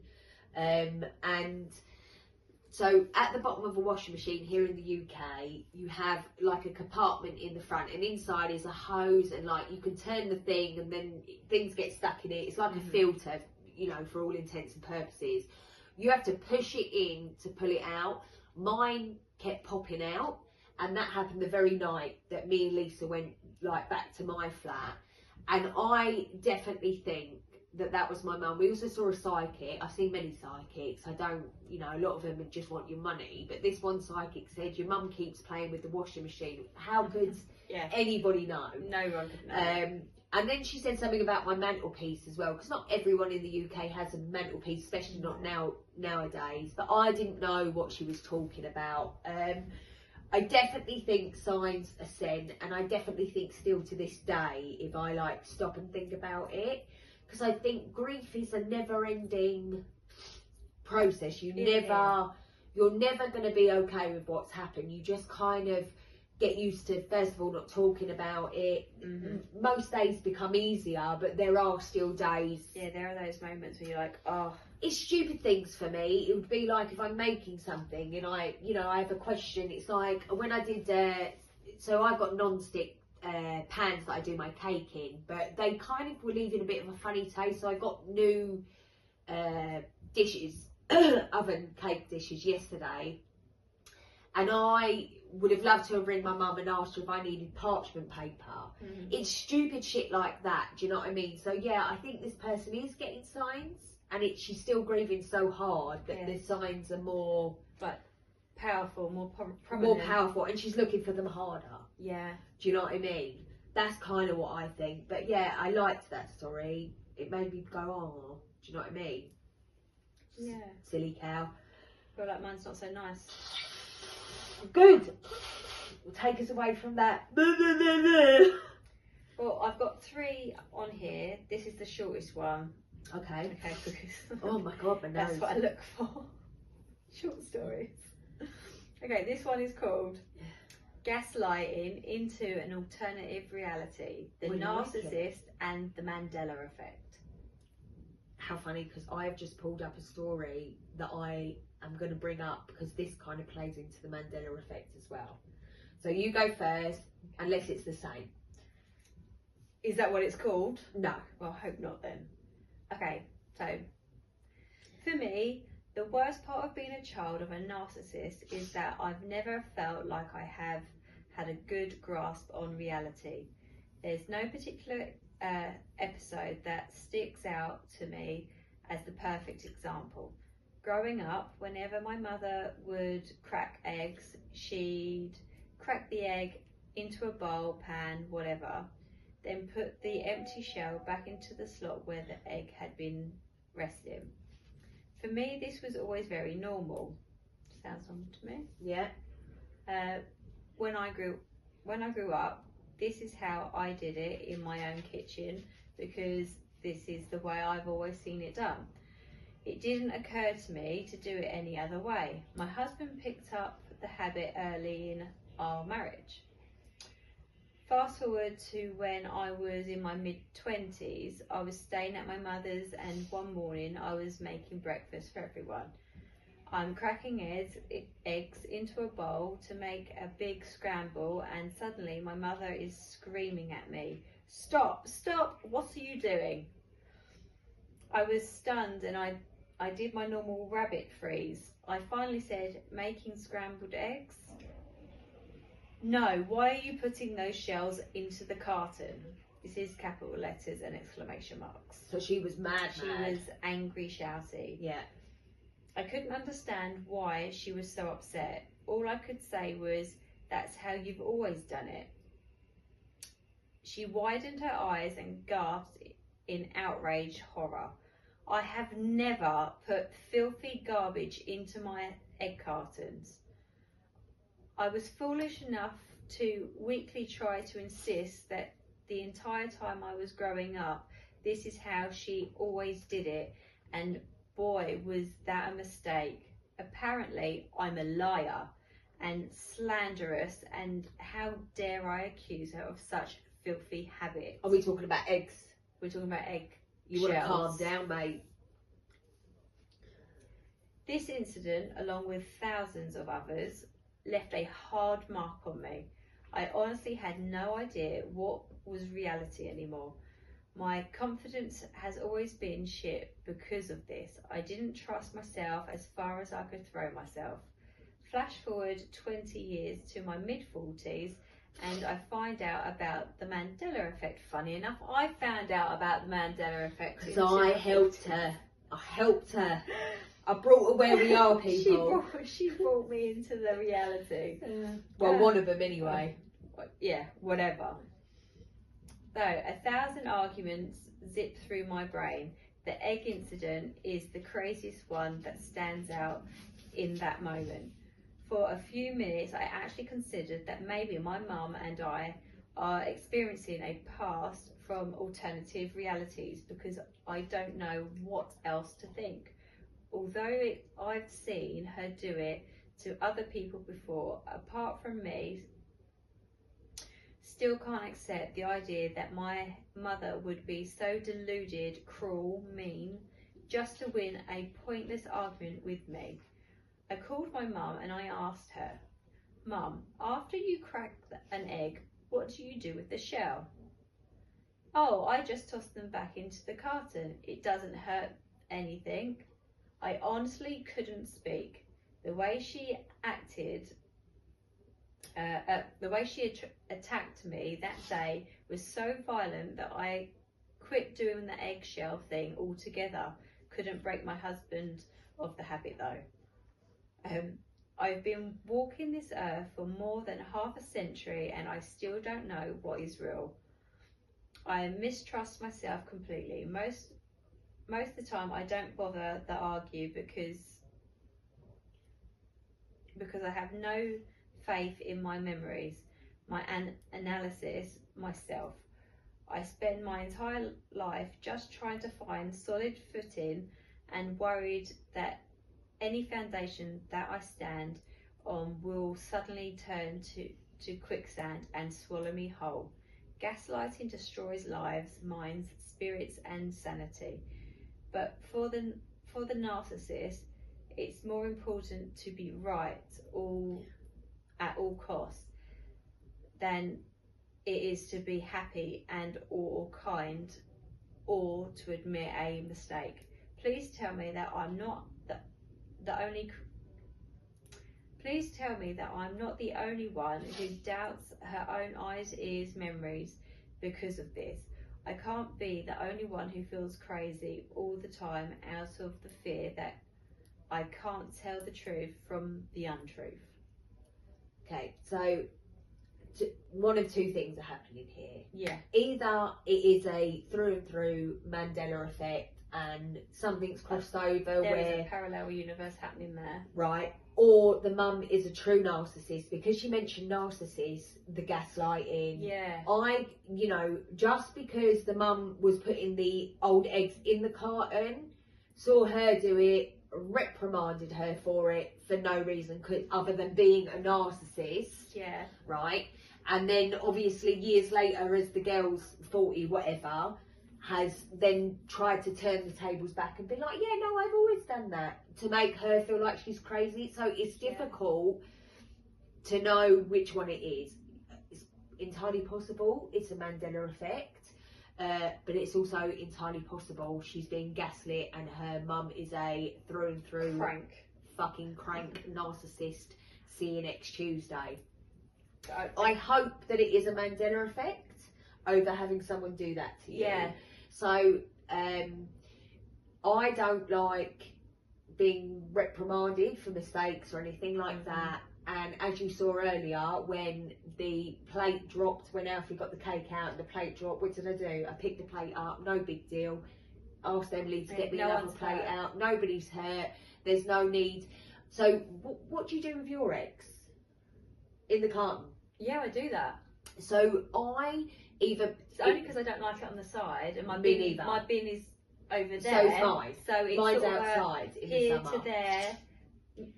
Speaker 2: And so at the bottom of a washing machine here in the UK, you have like a compartment in the front, and inside is a hose, and like you can turn the thing and then things get stuck in it. It's like a filter, you know, for all intents and purposes. You have to push it in to pull it out. Mine kept popping out, and that happened the very night that me and Lisa went like back to my flat. And I definitely think that was my mum. We also saw a psychic. I've seen many psychics. I don't, you know, a lot of them just want your money. But this one psychic said your mum keeps playing with the washing machine. How could anybody know?
Speaker 3: No one could know.
Speaker 2: And then she said something about my mantelpiece as well, because not everyone in the UK has a mantelpiece, especially not nowadays. But I didn't know what she was talking about. I definitely think signs are sent, and I definitely think still to this day, if I like stop and think about it, because I think grief is a never-ending process. You're never going to be okay with what's happened. You just kind of get used to, first of all, not talking about it. Most days become easier, but there are still days.
Speaker 3: Yeah, there are those moments where you're like, oh.
Speaker 2: It's stupid things for me. It would be like if I'm making something and I have a question. It's like when I did, so I've got non-stick pans that I do my cake in, but they kind of were leaving a bit of a funny taste. So I got new dishes, oven cake dishes yesterday, and I would have loved to have ringed my mum and asked her if I needed parchment paper. It's stupid shit like that. Do you know what I mean? So yeah, I think this person is getting signs, and she's still grieving so hard that the signs are more
Speaker 3: like powerful, more prominent.
Speaker 2: More powerful, and she's looking for them harder.
Speaker 3: Yeah.
Speaker 2: Do you know what I mean? That's kind of what I think. But yeah, I liked that story. It made me go, oh, do you know what I mean?
Speaker 3: Yeah.
Speaker 2: Silly cow.
Speaker 3: I feel like mine's not so nice.
Speaker 2: Good. Will take us away from that.
Speaker 3: Well, I've got 3 on here. This is the shortest one.
Speaker 2: Okay.
Speaker 3: Okay, because
Speaker 2: oh my god, my nose.
Speaker 3: That's what I look for. Short stories. Okay, this one is called Gaslighting into an Alternative Reality, the Narcissist and the Mandela Effect.
Speaker 2: How funny, because I've just pulled up a story that I am going to bring up, because this kind of plays into the Mandela Effect as well. So you go first, unless it's the same.
Speaker 3: Is that what it's called?
Speaker 2: No.
Speaker 3: Well, I hope not then. Okay, so for me, the worst part of being a child of a narcissist is that I've never felt like I have had a good grasp on reality. There's no particular episode that sticks out to me as the perfect example. Growing up, whenever my mother would crack eggs, she'd crack the egg into a bowl, pan, whatever, then put the empty shell back into the slot where the egg had been resting. For me, this was always very normal. Sounds normal to me.
Speaker 2: Yeah.
Speaker 3: When I grew up, this is how I did it in my own kitchen, because this is the way I've always seen it done. It didn't occur to me to do it any other way. My husband picked up the habit early in our marriage. Fast forward to when I was in my mid-20s, I was staying at my mother's, and one morning I was making breakfast for everyone. I'm cracking eggs into a bowl to make a big scramble, and suddenly my mother is screaming at me, "Stop, stop, what are you doing?" I was stunned, and I did my normal rabbit freeze. I finally said, "Making scrambled eggs?" "No, why are you putting those shells into the carton?" This is capital letters and exclamation marks.
Speaker 2: So she was mad.
Speaker 3: She was angry, shouty.
Speaker 2: Yeah.
Speaker 3: I couldn't understand why she was so upset. All I could say was, "That's how you've always done it." She widened her eyes and gasped in outraged horror. I have never put filthy garbage into my egg cartons. I was foolish enough to weakly try to insist that the entire time I was growing up, this is how she always did it, and boy, was that a mistake. Apparently, I'm a liar and slanderous, and how dare I accuse her of such filthy habits?
Speaker 2: Are we talking about eggs?
Speaker 3: We're talking about egg
Speaker 2: You want to
Speaker 3: shells.
Speaker 2: calm down, mate.
Speaker 3: This incident, along with thousands of others, left a hard mark on me. I honestly had no idea what was reality anymore. My confidence has always been shit because of this. I didn't trust myself as far as I could throw myself. Flash forward 20 years to my mid-40s and I find out about the Mandela effect. Funny enough, I found out about the Mandela effect.
Speaker 2: So I helped her. I brought her where we are, people.
Speaker 3: She brought me into the reality.
Speaker 2: Well, one of them anyway.
Speaker 3: Yeah, whatever. So, 1,000 arguments zip through my brain. The egg incident is the craziest one that stands out in that moment. For a few minutes, I actually considered that maybe my mum and I are experiencing a past from alternative realities because I don't know what else to think. Although I've seen her do it to other people before, apart from me, still can't accept the idea that my mother would be so deluded, cruel, mean, just to win a pointless argument with me. I called my mum and I asked her, Mum, after you crack an egg, what do you do with the shell? Oh, I just toss them back into the carton. It doesn't hurt anything. I honestly couldn't speak. The way she acted, attacked me that day was so violent that I quit doing the eggshell thing altogether. Couldn't break my husband of the habit though. I've been walking this earth for more than half a century and I still don't know what is real. I mistrust myself completely. Most of the time I don't bother to argue because I have no faith in my memories, my analysis, myself. I spend my entire life just trying to find solid footing and worried that any foundation that I stand on will suddenly turn to quicksand and swallow me whole. Gaslighting destroys lives, minds, spirits and sanity. But for the narcissist, it's more important to be right at all costs than it is to be happy and or kind or to admit a mistake. Please tell me that I'm not Please tell me that I'm not the only one who doubts her own eyes, ears, memories because of this. I can't be the only one who feels crazy all the time out of the fear that I can't tell the truth from the untruth.
Speaker 2: Okay, so one of two things are happening here.
Speaker 3: Yeah.
Speaker 2: Either it is a through and through Mandela effect and something's crossed over
Speaker 3: there
Speaker 2: where
Speaker 3: is a parallel universe happening there.
Speaker 2: Right. Or the mum is a true narcissist, because you mentioned narcissists, the gaslighting.
Speaker 3: Yeah.
Speaker 2: Just because the mum was putting the old eggs in the carton, saw her do it, reprimanded her for it for no reason other than being a narcissist.
Speaker 3: Yeah.
Speaker 2: Right. And then obviously years later, as the girl's 40, whatever, has then tried to turn the tables back and be like, yeah, no, I've always done that, to make her feel like she's crazy. So it's difficult to know which one it is. It's entirely possible it's a Mandela effect, but it's also entirely possible she's being gaslit and her mum is a through and through fucking crank narcissist. See you next Tuesday. I hope that it is a Mandela effect over having someone do that to you.
Speaker 3: Yeah.
Speaker 2: So I don't like being reprimanded for mistakes or anything like that. And as you saw earlier, when the plate dropped, when Alfie got the cake out and the plate dropped, what did I do? I picked the plate up, no big deal. Asked Emily to get me another plate out. Nobody's hurt. There's no need. So what do you do with your eggs in the carton?
Speaker 3: Yeah, I do that.
Speaker 2: So I either...
Speaker 3: It's only because I don't like it on the side, and my bin is over there.
Speaker 2: So it's mine.
Speaker 3: So it's
Speaker 2: mine's
Speaker 3: sort of
Speaker 2: outside in
Speaker 3: here
Speaker 2: the summer.
Speaker 3: to there,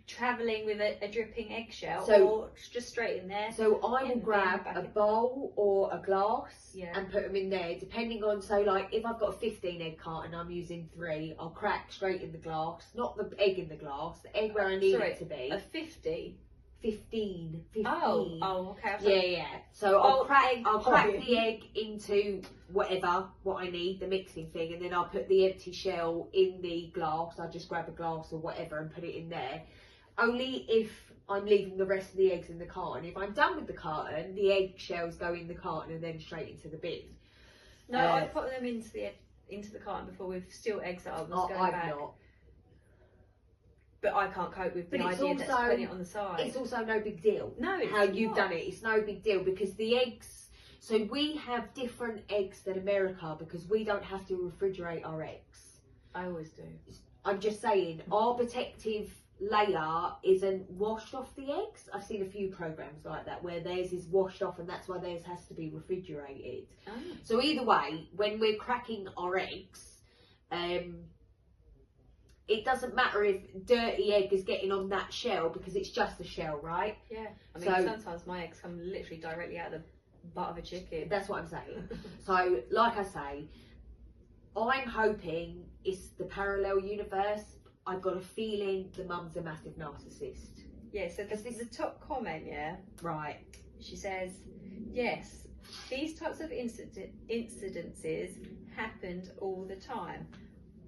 Speaker 3: travelling with a dripping eggshell,
Speaker 2: So-
Speaker 3: or just straight in there.
Speaker 2: So I will
Speaker 3: And
Speaker 2: grab
Speaker 3: then
Speaker 2: a
Speaker 3: back in.
Speaker 2: bowl or a glass
Speaker 3: Yeah.
Speaker 2: and put them in there, depending on, so like if I've got a 15 egg carton, I'm using 3, I'll crack straight in the glass, not the egg in the glass, the egg where I need it to be.
Speaker 3: A 50
Speaker 2: 15.
Speaker 3: Oh, okay. I was
Speaker 2: Yeah,
Speaker 3: like,
Speaker 2: yeah. So I'll crack
Speaker 3: Sorry.
Speaker 2: the egg into what I need, the mixing thing, and then I'll put the empty shell in the glass. I'll just grab a glass or whatever and put it in there. Only if I'm leaving the rest of the eggs in the carton. If I'm done with the carton, the egg shells go in the carton and then straight into the bin.
Speaker 3: No, I put them into the carton before with still eggs that I was going
Speaker 2: I've
Speaker 3: back.
Speaker 2: not.
Speaker 3: But I can't cope with the
Speaker 2: But it's
Speaker 3: idea that's
Speaker 2: also-
Speaker 3: putting it on the side.
Speaker 2: It's also no big deal.
Speaker 3: No, it's
Speaker 2: how you've
Speaker 3: not.
Speaker 2: done it. It's no big deal because the eggs. So we have different eggs than America because we don't have to refrigerate our eggs.
Speaker 3: I always do.
Speaker 2: I'm just saying, our protective layer isn't washed off the eggs. I've seen a few programs like that where theirs is washed off and that's why theirs has to be refrigerated.
Speaker 3: Oh.
Speaker 2: So either way, when we're cracking our eggs, it doesn't matter if dirty egg is getting on that shell because it's just a shell, right?
Speaker 3: Yeah. I mean,
Speaker 2: So-
Speaker 3: sometimes my eggs come literally directly out of the butt of a chicken.
Speaker 2: That's what I'm saying. So, like I say, I'm hoping it's the parallel universe. I've got a feeling the mum's a massive narcissist.
Speaker 3: Yeah, so the top comment, yeah,
Speaker 2: Right.
Speaker 3: she says, yes, these types of incidences happened all the time.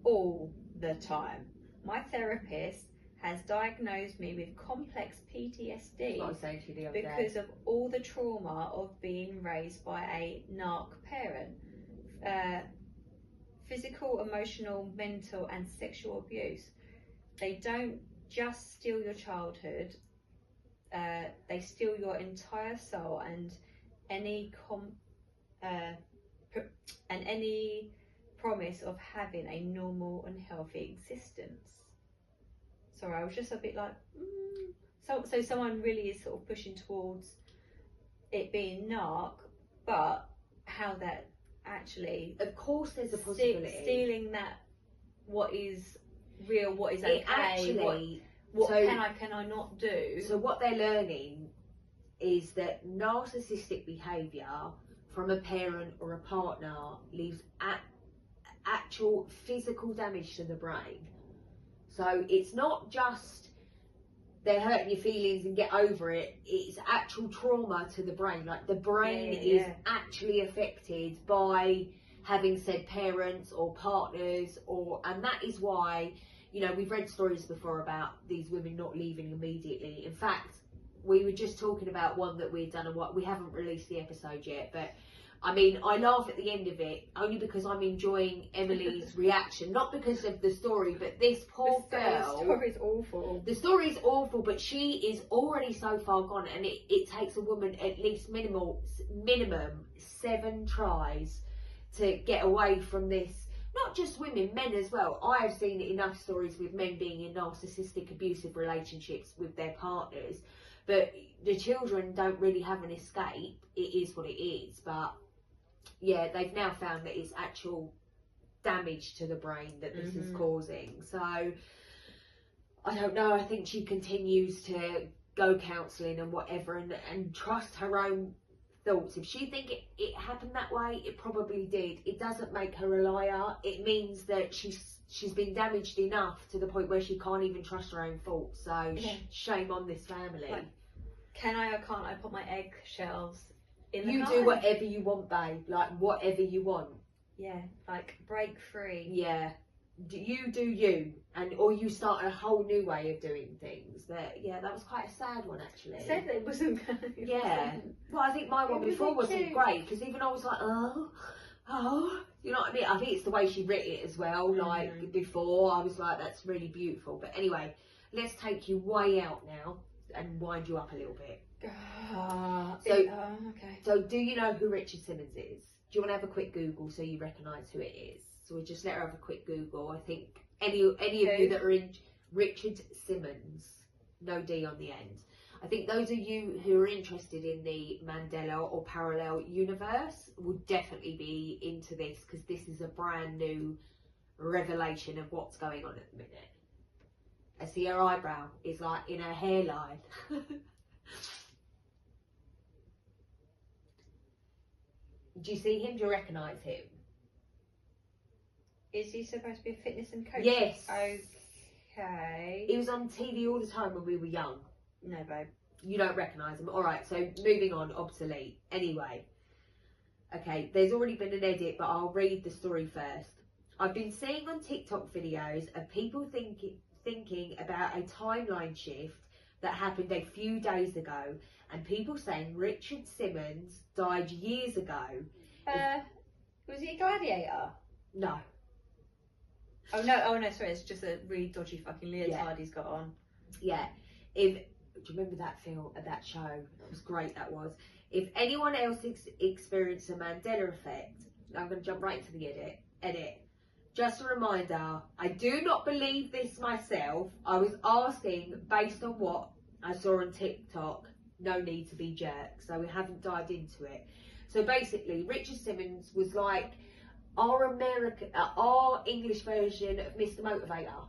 Speaker 3: All the time. My therapist has diagnosed me with complex PTSD
Speaker 2: That's what I was saying to you the other day.
Speaker 3: because of all the trauma of being raised by a narc parent. Physical, emotional, mental and sexual abuse. They don't just steal your childhood, they steal your entire soul and any promise of having a normal and healthy existence. Sorry, I was just a bit like, So someone really is sort of pushing towards it being narc, but how that actually,
Speaker 2: of course, there's a possibility.
Speaker 3: stealing that, what is real, what is okay,
Speaker 2: It actually.
Speaker 3: what
Speaker 2: so-
Speaker 3: can I not do?
Speaker 2: So what they're learning is that narcissistic behaviour from a parent or a partner leaves actual physical damage to the brain. So it's not just they're hurting your feelings and get over it. It's actual trauma to the brain. Like the brain is actually affected by having said parents or partners, and that is why, you know, we've read stories before about these women not leaving immediately. In fact, we were just talking about one that we'd done and what we haven't released the episode yet, but I mean, I laugh at the end of it only because I'm enjoying Emily's reaction, not because of the story, but this poor girl.
Speaker 3: The story's awful.
Speaker 2: The story's awful, but she is already so far gone, and it takes a woman at least minimum 7 tries to get away from this. Not just women, men as well. I have seen enough stories with men being in narcissistic, abusive relationships with their partners, but the children don't really have an escape. It is what it is, but yeah, they've now found that it's actual damage to the brain that this is causing. So I don't know. I think she continues to go counselling and whatever, and trust her own thoughts. If she think it happened that way, it probably did. It doesn't make her a liar. It means that she's been damaged enough to the point where she can't even trust her own thoughts. So shame on this family.
Speaker 3: Like, can I or can't I put my eggshells in the
Speaker 2: You
Speaker 3: carton?
Speaker 2: do whatever you want, babe. Like whatever you want.
Speaker 3: Yeah, like break free.
Speaker 2: Yeah. You do you, or you start a whole new way of doing things. That was quite a sad one actually.
Speaker 3: I said that it wasn't going to be.
Speaker 2: Yeah. Well, I think my one
Speaker 3: It was
Speaker 2: before wasn't
Speaker 3: cute.
Speaker 2: great because even I was like, oh, you know what I mean? I think it's the way she writ it as well. Like before, I was like, that's really beautiful. But anyway, let's take you way out now and wind you up a little bit.
Speaker 3: Okay.
Speaker 2: So, do you know who Richard Simmons is? Do you want to have a quick Google so you recognise who it is? So we'll just let her have a quick Google. I think any of you that are in Richard Simmons, no D on the end. I think those of you who are interested in the Mandela or parallel universe would definitely be into this because this is a brand new revelation of what's going on at the minute. I see her eyebrow is like in her hairline. Do you see him? Do you recognise him?
Speaker 3: Is he supposed to be a fitness and coach?
Speaker 2: Yes.
Speaker 3: Okay.
Speaker 2: He was on TV all the time when we were young.
Speaker 3: No, babe.
Speaker 2: You don't recognise them. Alright, so moving on, obsolete. Anyway. Okay, there's already been an edit, but I'll read the story first. I've been seeing on TikTok videos of people thinking about a timeline shift that happened a few days ago, and people saying Richard Simmons died years ago.
Speaker 3: Was he a gladiator?
Speaker 2: No.
Speaker 3: Oh no, sorry, it's just a really dodgy fucking leotard he's got on.
Speaker 2: Yeah. Do you remember that film, that show? It was great, that was. If anyone else experienced a Mandela effect, I'm going to jump right into the edit. Just a reminder, I do not believe this myself. I was asking based on what I saw on TikTok. No need to be jerks. So we haven't dived into it. So basically, Richard Simmons was like our English version of Mr. Motivator.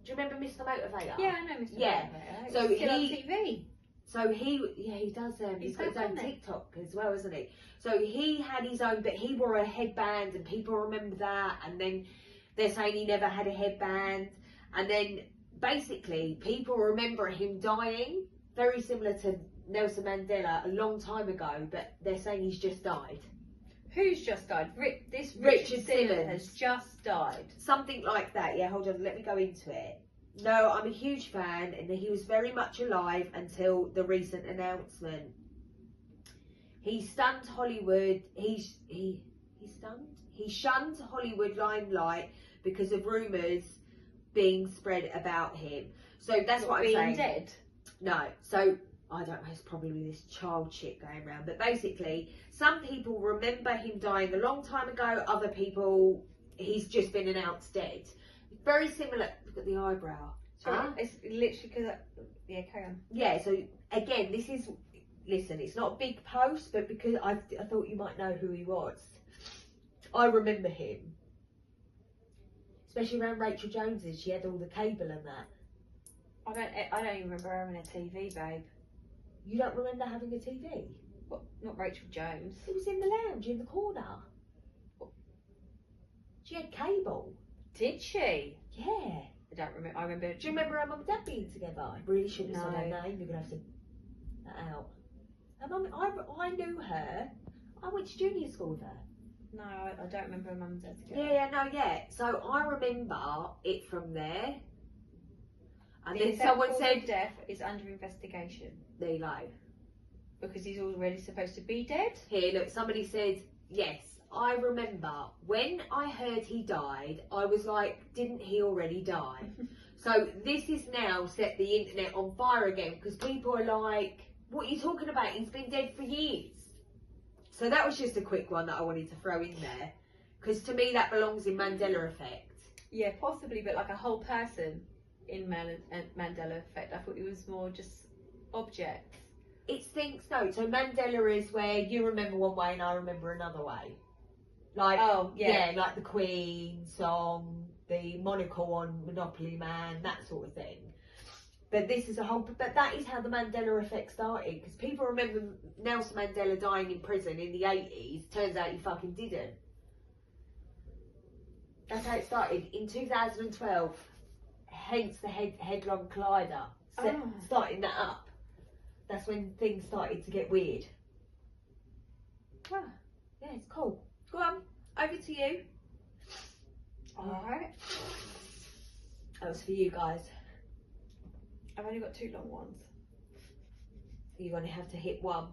Speaker 2: Do you remember Mr. Motivator?
Speaker 3: Yeah, I know Mr.
Speaker 2: Yeah.
Speaker 3: Motivator.
Speaker 2: So
Speaker 3: He's still on
Speaker 2: he-
Speaker 3: TV.
Speaker 2: So he does. He's got his own TikTok as well, isn't he? So he had his own, but he wore a headband, and people remember that. And then they're saying he never had a headband, and then basically people remember him dying, very similar to Nelson Mandela a long time ago. But they're saying he's just died.
Speaker 3: Who's just died? This
Speaker 2: Richard
Speaker 3: Simmons
Speaker 2: Simmons
Speaker 3: has just died.
Speaker 2: Something like that. Yeah, hold on. Let me go into it. No, I'm a huge fan, and he was very much alive until the recent announcement. He stunned Hollywood. He shunned Hollywood limelight because of rumours being spread about him. So that's what I'm
Speaker 3: being
Speaker 2: saying.
Speaker 3: dead.
Speaker 2: No, so I don't know. It's probably this child shit going around. But basically, some people remember him dying a long time ago. Other people, he's just been announced dead. Very similar. Look at the eyebrow.
Speaker 3: Sorry, it's literally because. Yeah, carry on.
Speaker 2: Yeah. So again, this is. Listen, it's not a big post, but because I thought you might know who he was. I remember him, especially around Rachel Jones's. She had all the cable and that.
Speaker 3: I don't even remember having a TV, babe.
Speaker 2: You don't remember having a TV?
Speaker 3: What? Not Rachel Jones.
Speaker 2: It was in the lounge in the corner. She had cable.
Speaker 3: Did she?
Speaker 2: Yeah.
Speaker 3: I don't remember. I remember.
Speaker 2: Do you remember her mum and dad being together? I really shouldn't have said
Speaker 3: No.
Speaker 2: her name. You're going to have to that out. Her mum, I knew her. I went to junior school with her.
Speaker 3: No, I don't remember her mum and dad together.
Speaker 2: Yeah. So I remember it from there. And
Speaker 3: The
Speaker 2: then
Speaker 3: exact
Speaker 2: someone
Speaker 3: cause
Speaker 2: said,
Speaker 3: of death is under investigation
Speaker 2: there you go.
Speaker 3: because he's already supposed to be dead.
Speaker 2: Here, look, somebody said, yes, I remember when I heard he died, I was like, didn't he already die? So this is now set the internet on fire again because people are like, what are you talking about? He's been dead for years. So that was just a quick one that I wanted to throw in there because to me that belongs in Mandela Effect.
Speaker 3: Yeah, possibly, but like a whole person in Mandela Effect. I thought it was more just objects.
Speaker 2: It's things, no. So Mandela is where you remember one way and I remember another way. Like, like the Queen song, the monocle on Monopoly Man, that sort of thing. But this is a whole, but that is how the Mandela Effect started. Because people remember Nelson Mandela dying in prison in the 80s. Turns out he fucking didn't. That's how it started in 2012. Hence the Headlong Collider. Starting that up. That's when things started to get weird.
Speaker 3: Wow.
Speaker 2: Yeah, it's cool. Go on, over to you.
Speaker 3: Alright.
Speaker 2: That was for you guys.
Speaker 3: I've only got 2 long ones.
Speaker 2: You're going to have to hit one.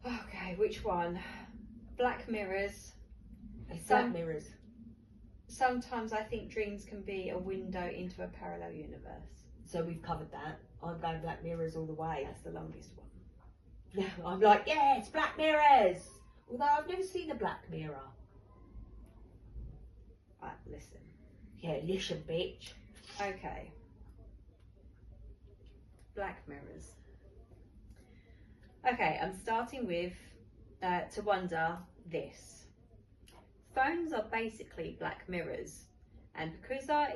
Speaker 3: Okay, which one? Black Mirrors.
Speaker 2: It's Black Mirrors.
Speaker 3: Sometimes I think dreams can be a window into a parallel universe.
Speaker 2: So we've covered that. I'm going Black Mirrors all the way.
Speaker 3: That's the longest one.
Speaker 2: Yeah, I'm like, yeah, it's Black Mirrors. Although I've never seen a Black Mirror.
Speaker 3: Right, listen.
Speaker 2: Yeah, listen, bitch.
Speaker 3: Okay. Black Mirrors. Okay, I'm starting with to wonder this. Phones are basically black mirrors, and because our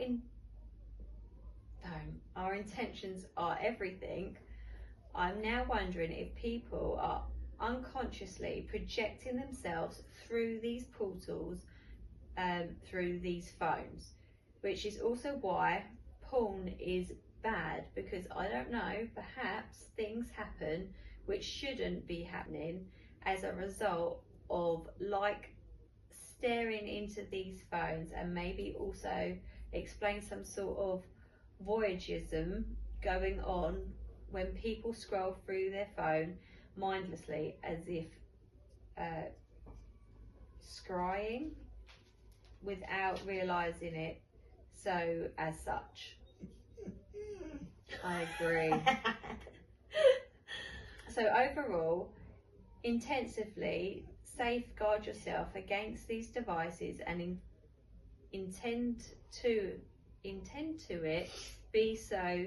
Speaker 3: intentions are everything, I'm now wondering if people are unconsciously projecting themselves through these portals, through these phones, which is also why porn is bad, because I don't know, perhaps things happen which shouldn't be happening as a result of like staring into these phones, and maybe also explain some sort of voyeurism going on when people scroll through their phone mindlessly as if scrying without realizing it so as such. I agree. So overall, intensively safeguard yourself against these devices and intend to it be so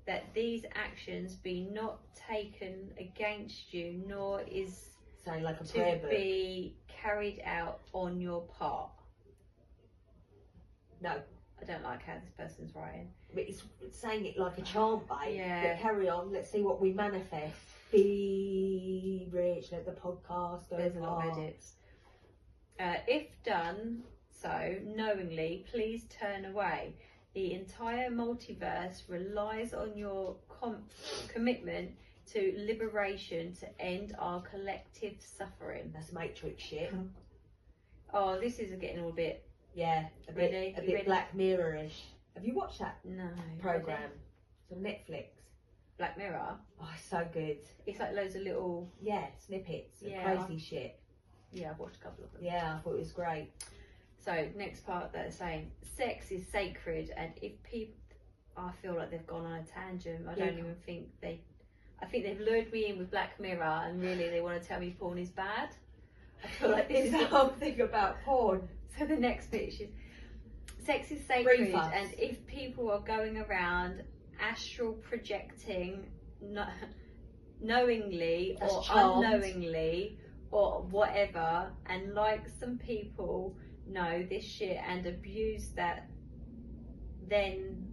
Speaker 3: that these actions be not taken against you, nor is
Speaker 2: So like a prayer
Speaker 3: to
Speaker 2: book.
Speaker 3: be carried out on your part.
Speaker 2: No.
Speaker 3: I don't like how this person's writing.
Speaker 2: But it's saying it like a chant, babe.
Speaker 3: Yeah.
Speaker 2: But carry on, let's see what we manifest. Be rich, let the podcast go
Speaker 3: There's a lot of
Speaker 2: far.
Speaker 3: edits. If done so knowingly, please turn away. The entire multiverse relies on your commitment to liberation to end our collective suffering.
Speaker 2: That's Matrix shit.
Speaker 3: Oh, this is getting all a bit...
Speaker 2: Yeah, a
Speaker 3: Ready?
Speaker 2: bit
Speaker 3: You ready?
Speaker 2: Black Mirror-ish. Have you watched that
Speaker 3: No.
Speaker 2: program? It's on Netflix.
Speaker 3: Black Mirror.
Speaker 2: Oh, it's so good.
Speaker 3: It's like loads of little...
Speaker 2: Yeah, snippets of
Speaker 3: Yeah.
Speaker 2: crazy shit.
Speaker 3: Yeah, I've watched a couple of them.
Speaker 2: Yeah, I thought it was great.
Speaker 3: So, next part they're saying, sex is sacred, and if people... I feel like they've gone on a tangent. I don't even think they... I think they've lured me in with Black Mirror, and really they want to tell me porn is bad. I feel like this
Speaker 2: It's
Speaker 3: is
Speaker 2: the whole thing about porn.
Speaker 3: So the next bit is, sex is sacred,
Speaker 2: Refuss.
Speaker 3: and if people are going around astral projecting knowingly
Speaker 2: That's
Speaker 3: or
Speaker 2: charmed.
Speaker 3: unknowingly or whatever, and like some people know this shit and abuse that, then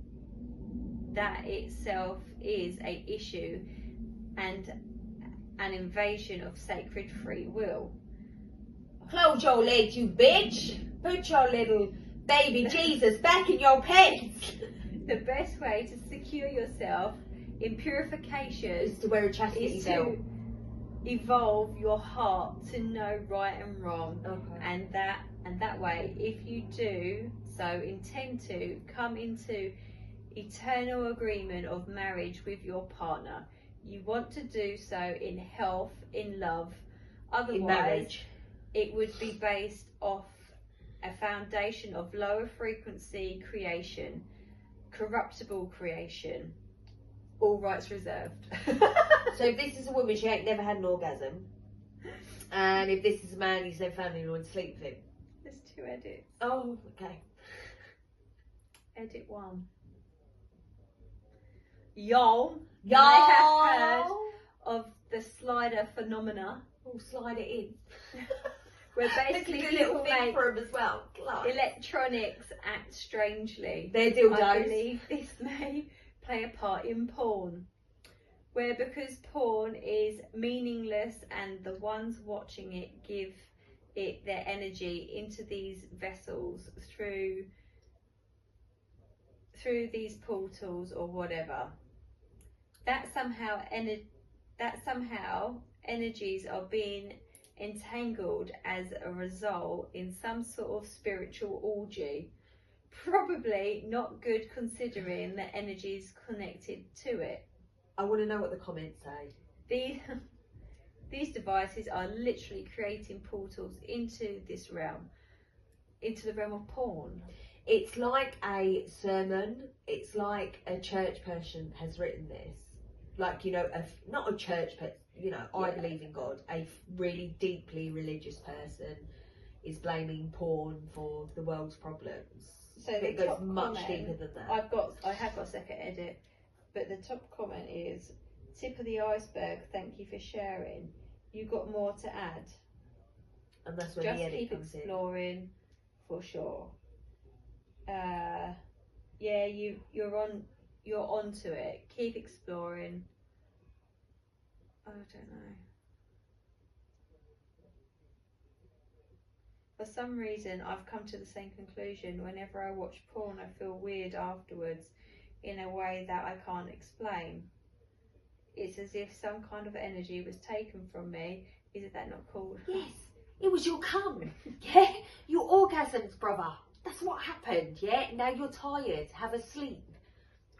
Speaker 3: that itself is a issue and an invasion of sacred free will.
Speaker 2: Close your legs, you bitch. Put your little baby Jesus back in your pants.
Speaker 3: The best way to secure yourself in purification
Speaker 2: Is to wear a chastity
Speaker 3: is
Speaker 2: belt.
Speaker 3: to evolve your heart to know right and wrong,
Speaker 2: Okay.
Speaker 3: and that way, if you do so intend to come into eternal agreement of marriage with your partner, you want to do so in health, in love. Otherwise,
Speaker 2: In marriage.
Speaker 3: it would be based off a foundation of lower frequency creation, corruptible creation, all rights reserved.
Speaker 2: So if this is a woman, she ain't never had an orgasm. And if this is a man, he's never found anyone to sleep with him.
Speaker 3: There's 2 edits.
Speaker 2: Oh, okay.
Speaker 3: Edit 1. Y'all may have heard
Speaker 2: Y'all.
Speaker 3: of the slider phenomena,
Speaker 2: Oh, slide it in.
Speaker 3: where
Speaker 2: Let's
Speaker 3: basically
Speaker 2: do a little
Speaker 3: people
Speaker 2: thing
Speaker 3: make
Speaker 2: for him as well. Glide.
Speaker 3: electronics act strangely.
Speaker 2: They're
Speaker 3: I
Speaker 2: dildos.
Speaker 3: believe this may play a part in porn, where because porn is meaningless and the ones watching it give it their energy into these vessels through these portals or whatever, that somehow energies are being entangled as a result in some sort of spiritual orgy. Probably not good considering the energies connected to it.
Speaker 2: I want to know what the comments say.
Speaker 3: These devices are literally creating portals into this realm, into the realm of porn.
Speaker 2: It's like a sermon. It's like a church person has written this. Like, you know, not a church person, you know, I believe in God. A really deeply religious person is blaming porn for the world's problems.
Speaker 3: So
Speaker 2: But
Speaker 3: the
Speaker 2: it goes
Speaker 3: top
Speaker 2: much
Speaker 3: comment,
Speaker 2: deeper than that.
Speaker 3: I have got a second edit, but the top comment is, tip of the iceberg, thank you for sharing. You got more to add.
Speaker 2: And that's when
Speaker 3: Just
Speaker 2: the edit
Speaker 3: keep
Speaker 2: comes in.
Speaker 3: exploring, for sure. Yeah, you're onto it. Keep exploring. I don't know. For some reason, I've come to the same conclusion. Whenever I watch porn, I feel weird afterwards. in a way that I can't explain. It's as if some kind of energy was taken from me. Isn't that not cool?
Speaker 2: Yes, it was your cum. Yeah, your orgasms, brother. That's what happened. Yeah, now you're tired. Have a sleep.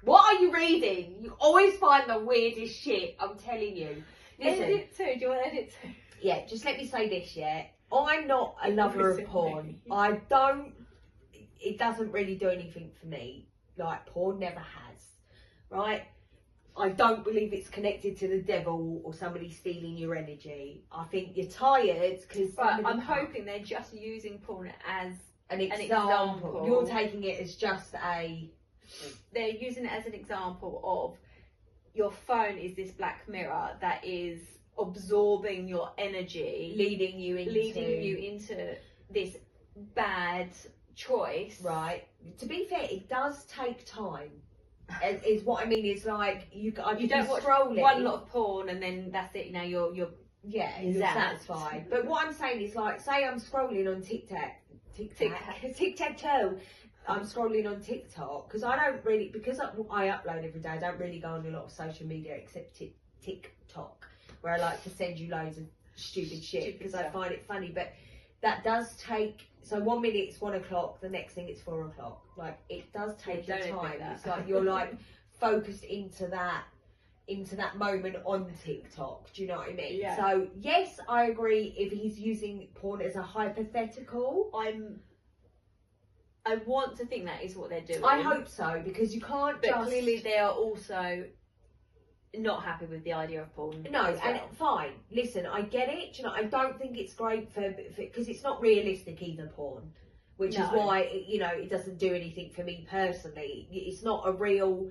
Speaker 2: What are you reading? You always find the weirdest shit. I'm telling you. Listen,
Speaker 3: Edit too. Do you want to edit too?
Speaker 2: yeah, just let me say this. Yeah, I'm not a lover of porn. I don't. It doesn't really do anything for me. Like porn never has. Right. I don't believe it's connected to the devil or somebody stealing your energy. I think you're tired because.
Speaker 3: But I'm hoping they're just using porn as
Speaker 2: an example. You're taking it as just a.
Speaker 3: They're using it as an example of your phone is this black mirror that is absorbing your energy,
Speaker 2: leading you
Speaker 3: into this bad choice.
Speaker 2: Right. To be fair, it does take time. Is what I mean. Is like you don't watch
Speaker 3: one lot of porn and then that's it. Now you're
Speaker 2: satisfied. But what I'm saying is like, say I'm scrolling on tic-tac-toe. I'm scrolling on TikTok because I don't really, because I upload every day. I don't really go on a lot of social media except TikTok, where I like to send you loads of stupid shit because I find it funny. But that does take. So 1 minute it's 1 o'clock, the next thing it's 4 o'clock. Like it does take your time. It's like you're like focused into that moment on TikTok. Do you know what I mean?
Speaker 3: Yeah.
Speaker 2: So yes, I agree. If he's using porn as a hypothetical,
Speaker 3: I want to think that is what they're doing.
Speaker 2: I hope so, because you can't.
Speaker 3: But clearly they are also not happy with the idea of porn.
Speaker 2: No, and fine. Listen, I get it. You know, I don't think it's great for because it's not realistic either, porn, which is why it doesn't do anything for me personally. It's not a real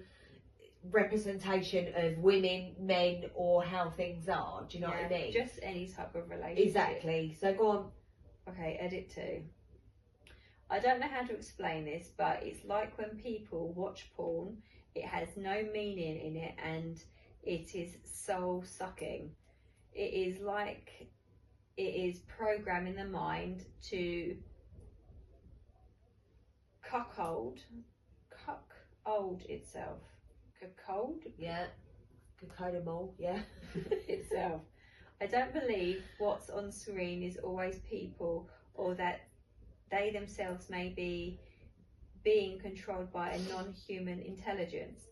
Speaker 2: representation of women, men, or how things are. Do you know what I mean?
Speaker 3: Just any type of relationship.
Speaker 2: Exactly. So go on.
Speaker 3: Okay, edit 2. I don't know how to explain this, but it's like when people watch porn, it has no meaning in it and it is soul sucking. It is like it is programming the mind to cuckold itself. Cuckold?
Speaker 2: Yeah. Cuckold, yeah.
Speaker 3: Itself. I don't believe what's on screen is always people, or that they themselves may be being controlled by a non-human intelligence.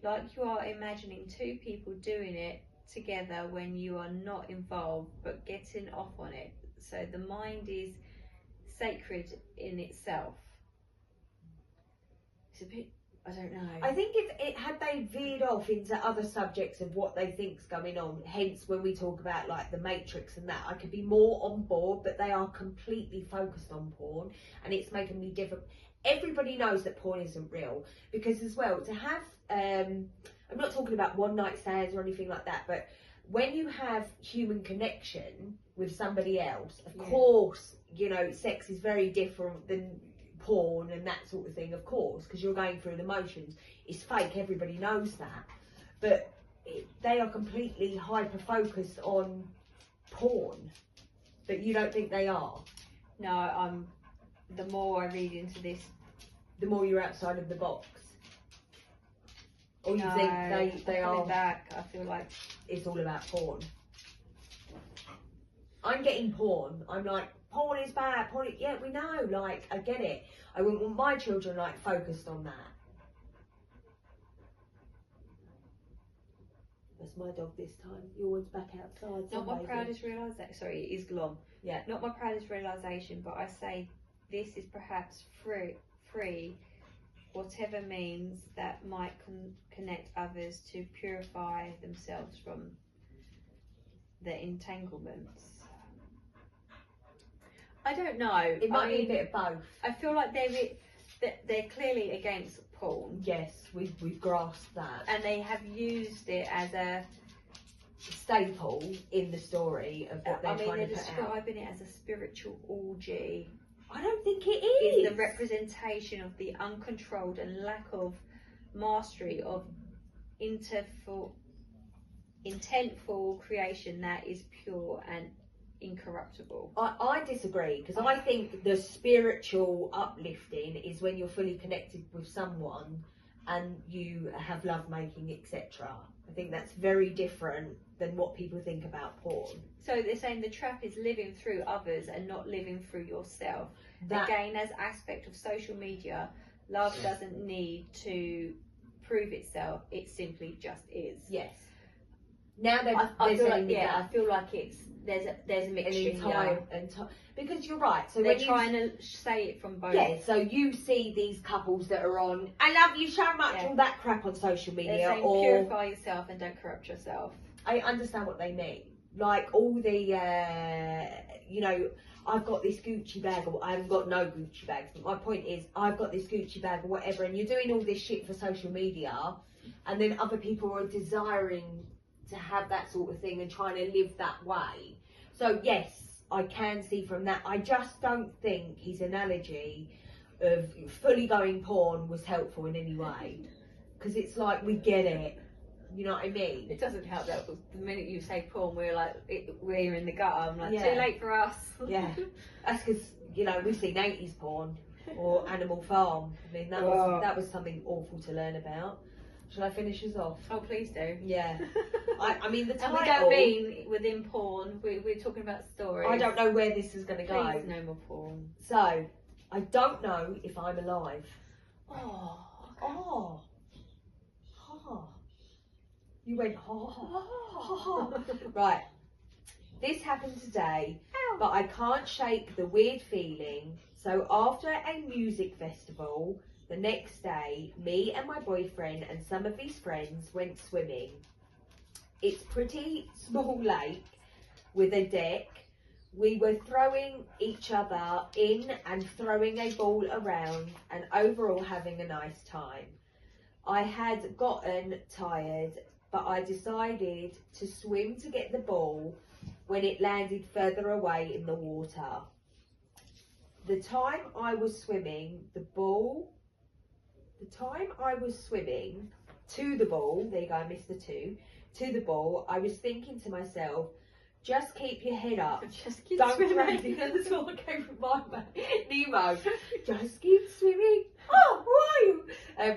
Speaker 3: Like you are imagining two people doing it together when you are not involved, but getting off on it. So the mind is sacred in itself. It's a bit, I don't know.
Speaker 2: I think if had they veered off into other subjects of what they think's going on, hence when we talk about like the Matrix and that, I could be more on board, but they are completely focused on porn and it's making me different. Everybody knows that porn isn't real, because as well, to have, I'm not talking about one night stands or anything like that, but when you have human connection with somebody else, of course, sex is very different than porn and that sort of thing, of course, because you're going through the motions. It's fake, everybody knows that, but they are completely hyper focused on porn, but you don't think they are.
Speaker 3: No, the more I read into this,
Speaker 2: the more you're outside of the box. Or you think they are
Speaker 3: back. I feel like
Speaker 2: it's all about porn. I'm getting porn. I'm like, porn is bad. Yeah, we know. Like, I get it. I wouldn't want my children like focused on that. That's my dog this time. Your one's back outside.
Speaker 3: Not my proudest realisation. Sorry, it is Glom.
Speaker 2: Yeah.
Speaker 3: Not my proudest realisation, but I say this is perhaps free, whatever means that might connect others to purify themselves from the entanglements. I don't know.
Speaker 2: It might be a bit of both.
Speaker 3: I feel like they're clearly against porn.
Speaker 2: Yes, we've grasped that.
Speaker 3: And they have used it as a
Speaker 2: staple in the story of what they're trying to put out.
Speaker 3: They're describing it as a spiritual orgy.
Speaker 2: I don't think it is.
Speaker 3: It's the representation of the uncontrolled and lack of mastery of intentful creation that is pure and incorruptible.
Speaker 2: I disagree, because I think the spiritual uplifting is when you're fully connected with someone and you have love making, etc. I think that's very different than what people think about porn.
Speaker 3: So they're saying the trap is living through others and not living through yourself.
Speaker 2: That,
Speaker 3: Again, as aspect of social media, love doesn't need to prove itself. It simply just is.
Speaker 2: yes. Now they're
Speaker 3: I feel
Speaker 2: telling
Speaker 3: like,
Speaker 2: me
Speaker 3: yeah, I
Speaker 2: that
Speaker 3: feel like there's a mixture.
Speaker 2: Because you're right. So
Speaker 3: They're
Speaker 2: when
Speaker 3: trying to say it from both.
Speaker 2: yeah, so you see these couples that are on "I love you so much,"
Speaker 3: Yeah.
Speaker 2: all that crap on social
Speaker 3: They're
Speaker 2: media,
Speaker 3: saying
Speaker 2: or
Speaker 3: purify yourself and don't corrupt yourself.
Speaker 2: I understand what they mean. Like all the, you know, I've got this Gucci bag, or I haven't got no Gucci bags. But my point is, I've got this Gucci bag or whatever, and you're doing all this shit for social media, and then other people are desiring to have that sort of thing and trying to live that way. So yes, I can see from that. I just don't think his analogy of fully going porn was helpful in any way, because it's like, we get it. You know what I mean?
Speaker 3: It doesn't help that the minute you say porn, we're like, we're in the gutter. I'm like,
Speaker 2: Yeah.
Speaker 3: too late for us.
Speaker 2: Yeah, that's because, you know, we've seen 80s porn or Animal Farm. I mean, that was something awful to learn about. Shall I finish us off?
Speaker 3: Oh, please do.
Speaker 2: Yeah. I mean, the
Speaker 3: And
Speaker 2: title.
Speaker 3: we don't mean within porn. We're talking about stories.
Speaker 2: I don't know where this is going to go.
Speaker 3: Please, no more porn.
Speaker 2: So, I don't know if I'm alive.
Speaker 3: Oh.
Speaker 2: Oh. Ha. You went, ha, ha, ha, ha. Right. This happened today, but I can't shake the weird feeling. So after a music festival, the next day, me and my boyfriend and some of his friends went swimming. It's pretty small lake with a deck. We were throwing each other in and throwing a ball around and overall having a nice time. I had gotten tired, but I decided to swim to get the ball when it landed further away in the water. The time I was swimming to the ball, there you go, I missed the two, to the ball, I was thinking to myself, just keep your head up.
Speaker 3: Just keep
Speaker 2: Don't
Speaker 3: swimming.
Speaker 2: drown. That's all that came from my mouth. Nemo, just keep swimming. Oh, whoa!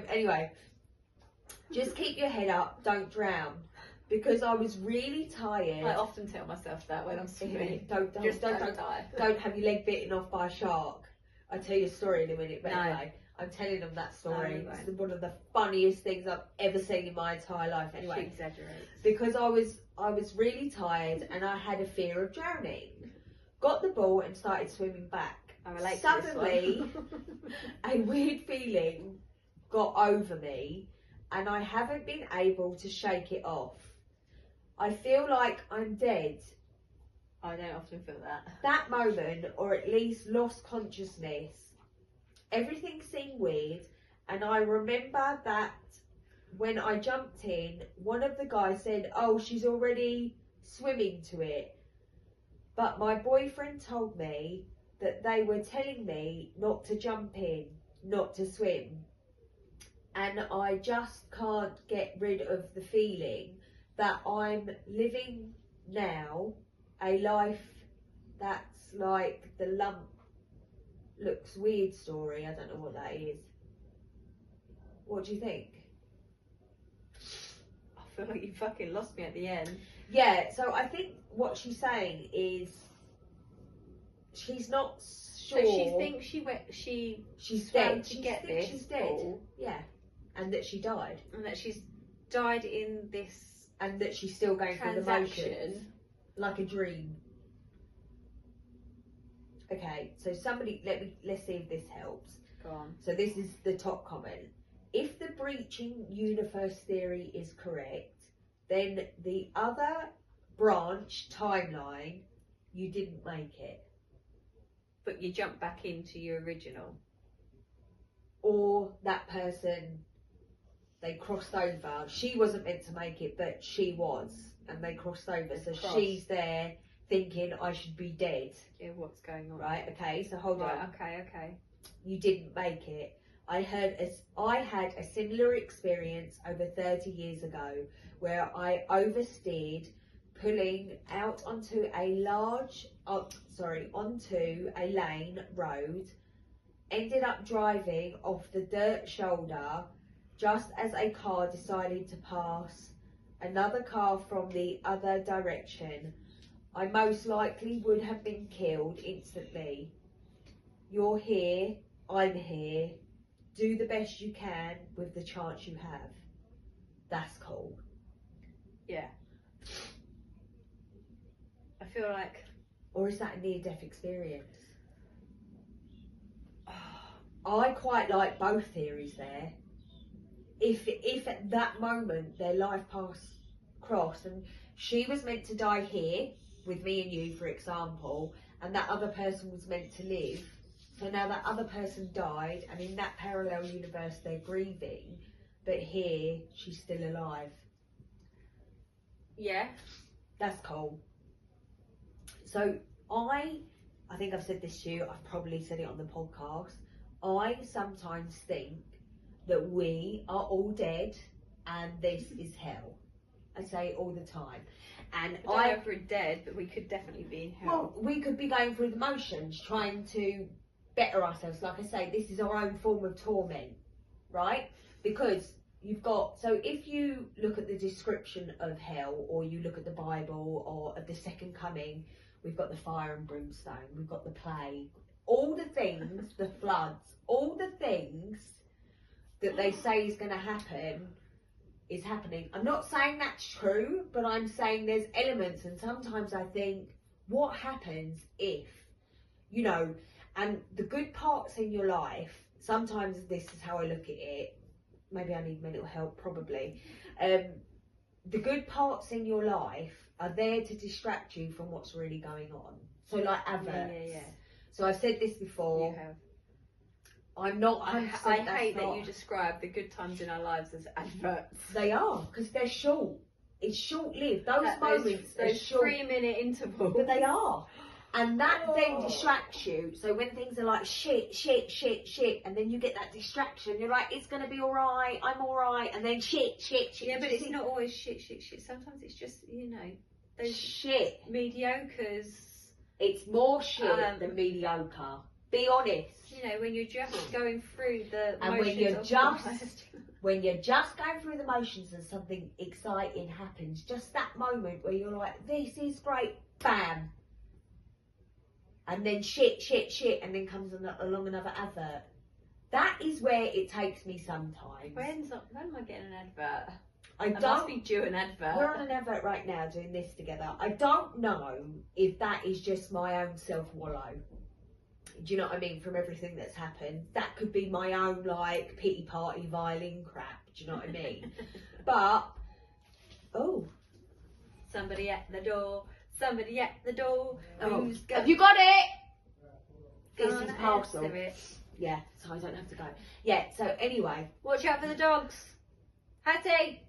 Speaker 2: Anyway, just keep your head up, don't drown. Because I was really tired.
Speaker 3: I often tell myself that when I'm swimming.
Speaker 2: Don't
Speaker 3: die.
Speaker 2: Don't have your leg bitten off by a shark. I'll tell you a story in a minute, but
Speaker 3: No.
Speaker 2: anyway, I'm telling them that story.
Speaker 3: No,
Speaker 2: It's one of the funniest things I've ever seen in my entire life.
Speaker 3: She
Speaker 2: Anyway,
Speaker 3: exaggerates.
Speaker 2: because I was really tired and I had a fear of drowning. Got the ball and started swimming back.
Speaker 3: I relate
Speaker 2: Suddenly,
Speaker 3: to this one.
Speaker 2: a weird feeling got over me and I haven't been able to shake it off. I feel like I'm dead.
Speaker 3: I don't often feel that.
Speaker 2: That moment, or at least lost consciousness, everything seemed weird, and I remember that when I jumped in, one of the guys said, "Oh, she's already swimming to it." But my boyfriend told me that they were telling me not to jump in, not to swim. And I just can't get rid of the feeling that I'm living now a life that's like the lump looks weird story. I don't know what that is. What do you think?
Speaker 3: I feel like you fucking lost me at the end.
Speaker 2: Yeah, so I think what she's saying is she's not sure.
Speaker 3: So she thinks
Speaker 2: she's
Speaker 3: swam
Speaker 2: dead.
Speaker 3: to
Speaker 2: She
Speaker 3: get
Speaker 2: thinks
Speaker 3: this
Speaker 2: she's dead.
Speaker 3: ball.
Speaker 2: Yeah, and that she died,
Speaker 3: and that she's died in this
Speaker 2: and that she's still going through the motions,
Speaker 3: transaction.
Speaker 2: like a dream. Okay, so let's see if this helps.
Speaker 3: Go on.
Speaker 2: So this is the top comment. If the breaching universe theory is correct, then the other branch timeline, you didn't make it.
Speaker 3: But you jump back into your original.
Speaker 2: Or that person, they crossed over. She wasn't meant to make it, but she was. And they crossed over. So
Speaker 3: Crossed.
Speaker 2: she's there thinking, I should be dead.
Speaker 3: Yeah, what's going on?
Speaker 2: Right, okay, so hold on.
Speaker 3: Right, okay.
Speaker 2: You didn't make it. I had a similar experience over 30 years ago where I oversteered, pulling out onto a lane road, ended up driving off the dirt shoulder just as a car decided to pass another car from the other direction, I most likely would have been killed instantly. You're here, I'm here. Do the best you can with the chance you have. That's cool.
Speaker 3: Yeah. I feel like...
Speaker 2: Or is that a near-death experience? I quite like both theories there. If at that moment their life crossed and she was meant to die here with me and you, for example, and that other person was meant to live, so now that other person died, and in that parallel universe they're grieving, but here she's still alive.
Speaker 3: Yeah.
Speaker 2: That's cool. So I think I've said this to you, I've probably said it on the podcast, I sometimes think that we are all dead and this is hell. I say it all the time. And
Speaker 3: I don't know if we're dead, but we could definitely be in hell.
Speaker 2: Well, we could be going through the motions, trying to better ourselves. Like I say, this is our own form of torment, right? Because you've got, so if you look at the description of hell, or you look at the Bible, or of the second coming, we've got the fire and brimstone, we've got the plague, all the things, the floods, all the things that they say is going to happen is happening. I'm not saying that's true, but I'm saying there's elements, and sometimes I think, what happens if, you know, and the good parts in your life, sometimes this is how I look at it, maybe I need mental help, probably, the good parts in your life are there to distract you from what's really going on. So like adverts.
Speaker 3: Yeah.
Speaker 2: So I've said this before.
Speaker 3: You have.
Speaker 2: I'm not.
Speaker 3: I hate that you describe the good times in our lives as adverts.
Speaker 2: They are, because they're short. It's short-lived. Those moments are
Speaker 3: those
Speaker 2: short.
Speaker 3: 3-minute intervals.
Speaker 2: But they are. And that then distracts you. So when things are like shit, and then you get that distraction, you're like, it's going to be alright, I'm alright, and then shit.
Speaker 3: Yeah, but it's not always shit. Sometimes it's just, you know, those
Speaker 2: shit.
Speaker 3: Mediocres.
Speaker 2: It's more shit than mediocre. Be honest.
Speaker 3: You know, when you're just going through the
Speaker 2: and
Speaker 3: motions
Speaker 2: when you're just going through the motions and something exciting happens, just that moment where you're like, this is great, bam. And then shit, and then comes along another advert. That is where it takes me sometimes.
Speaker 3: When am I getting an advert?
Speaker 2: I
Speaker 3: must be due an advert.
Speaker 2: We're on an advert right now doing this together. I don't know if that is just my own self-wallow. Do you know what I mean? From everything that's happened. That could be my own, like, pity party violin crap. Do you know what I mean? But,
Speaker 3: Somebody at the door. Somebody at the door. Who's
Speaker 2: have you got it? This is
Speaker 3: Gonna
Speaker 2: parcel.
Speaker 3: answer it.
Speaker 2: Yeah, so I don't have to go. Yeah, so anyway.
Speaker 3: Watch out for the dogs. Hattie!